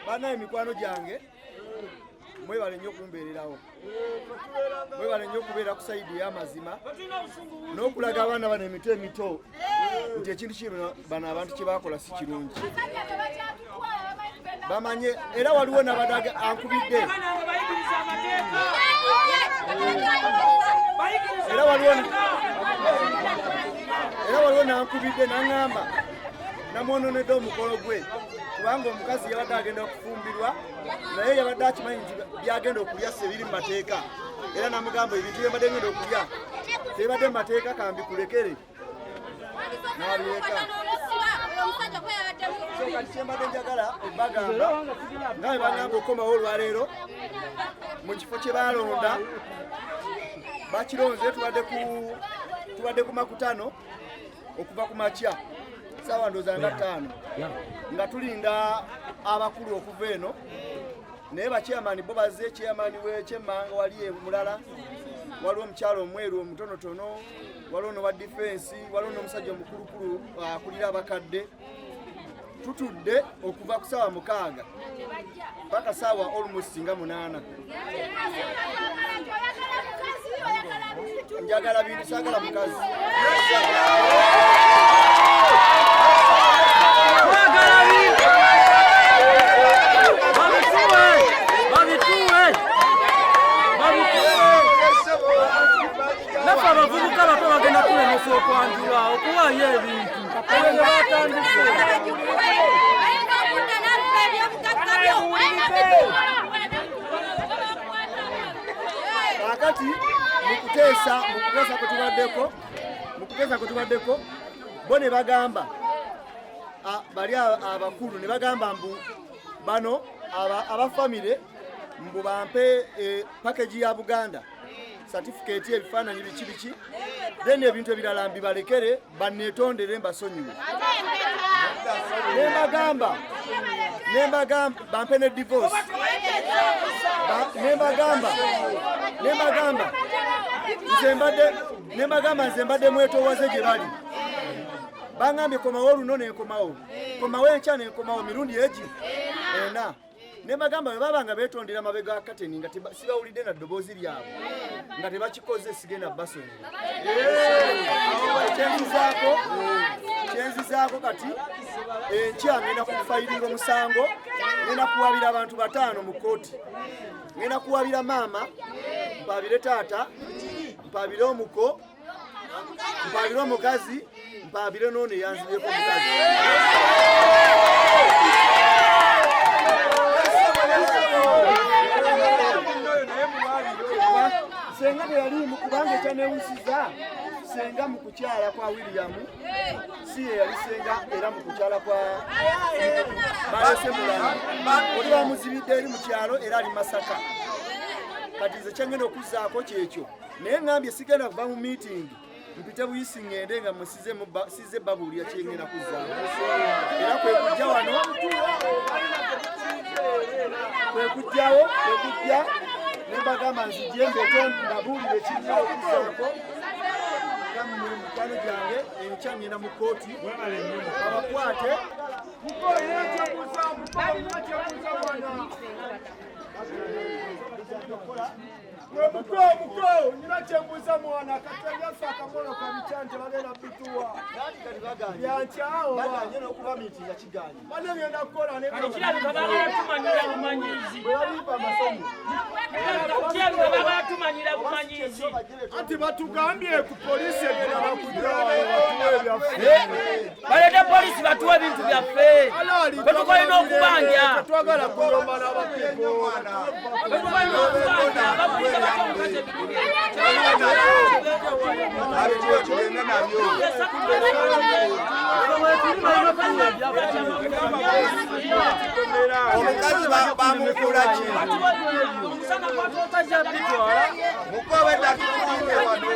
Banaye mikwano gyange mwebale nnyo kumbeererawo. Mwebale nnyo okubeera ku sayidi y'amazima n'okulaga abaana bano emito emito nti ekintu kino bano abantu kye baakola si kirungi. Bamanye era waliwo n'abadaga ankubidde. Era waliwo n'ankubidde n'aŋŋamba namwononedde omukolo gwe. Kubanga omukazi yabadde agenda okufumbirwa naye yabadde akimanyi nti byagenda okulya sebiri mu mateeka. Era namugamba ebintu byembadde ngenda okulya tebadde mu mateeka kambikulekere. N'abireka. So kati kyembadde njagala bagamba nga bwe bagamba okukomawo olwaleero mu kifo kye baalonda bakironze tubadde ku makutano okuva ku makya saawa ndowooza nga 5 nga tulinda abakulu okuva eno naye bakyamani bo bazze kyamani w'ekyemmanga wali mulala waliwo omukyalo omweru omutonotono waliwo n'owa defense waliwo n'omusajja omukulukulu akulira abakadde tutudde okuva ku saawa 6 paka saawa almost nga 8. Njagala bintu saagala mukazi. Akati mukutesa kutubaddeko bo ne bagamba bali abakulu ne bagamba mbu bano abafamile mbu bampe package ya Buganda certificate ebifaananyi biki then ebintu ebirala mbibalekere banneetondere mbasonyiwe. Nembagamba bampe ne divorce. Nembagamba nze mbadde mwetoowaze gye bali. Bangambye komawo luno nenkomawo. komawo enkya nenkomawo mirundi egi ena ne bagamba bwe babanga beetondera mabega akateni nga sibawulidde na ddoboozi lyabwe nga tebakikoze sigenda basonera kyenzizaako kati enkya ngenda kufayiringa omusango ngenda kuwabira abantu 5 mu kooti ngenda kuwabira maama mpabire taata mpabire omuko mpabire omukazi mpabire n'ono eyanzibyeko omukazi senga teyalimu kubanga ekyanewusiza senga mu kukyala kwa William si ye yali senga era mu kukyala kwa balese mulala oli bamuzibidde eri mu kyalo era ali Masaka kati nze kyengenda okuzzaako kyekyo naye ngambye sigenda kuva mu meeting mpite buyisi ngende nga musize babuulira kyengenda kuzzaako era kwekujja wano kwekujjawo kwekujja nebagamba nzijje mbeete mbabuulire kirina okuzzaako gammwe mukwano gyange enkya ngenda mu kooti abakwate Muko, ninachembuza mwana katanya saka mono kabichanje bagenda bituwa. Nani kali baganje? Byanchao baganje no kuba meeting yakiganje. Bane ngenda kola ne. Kira baba tumanyira kumanyizi. Bwalipa masomo. Kira baba tumanyira kumanyizi. Ati batugambye ku police egenda bakujjawa batuwe byaffe. Baleta police batuwe bintu byaffe. Batukolina okubanja. Twagala kulomba n'abapipo. Batukolina okubanja. Omukazi bamukula ki? Mukowe takikuwe wano.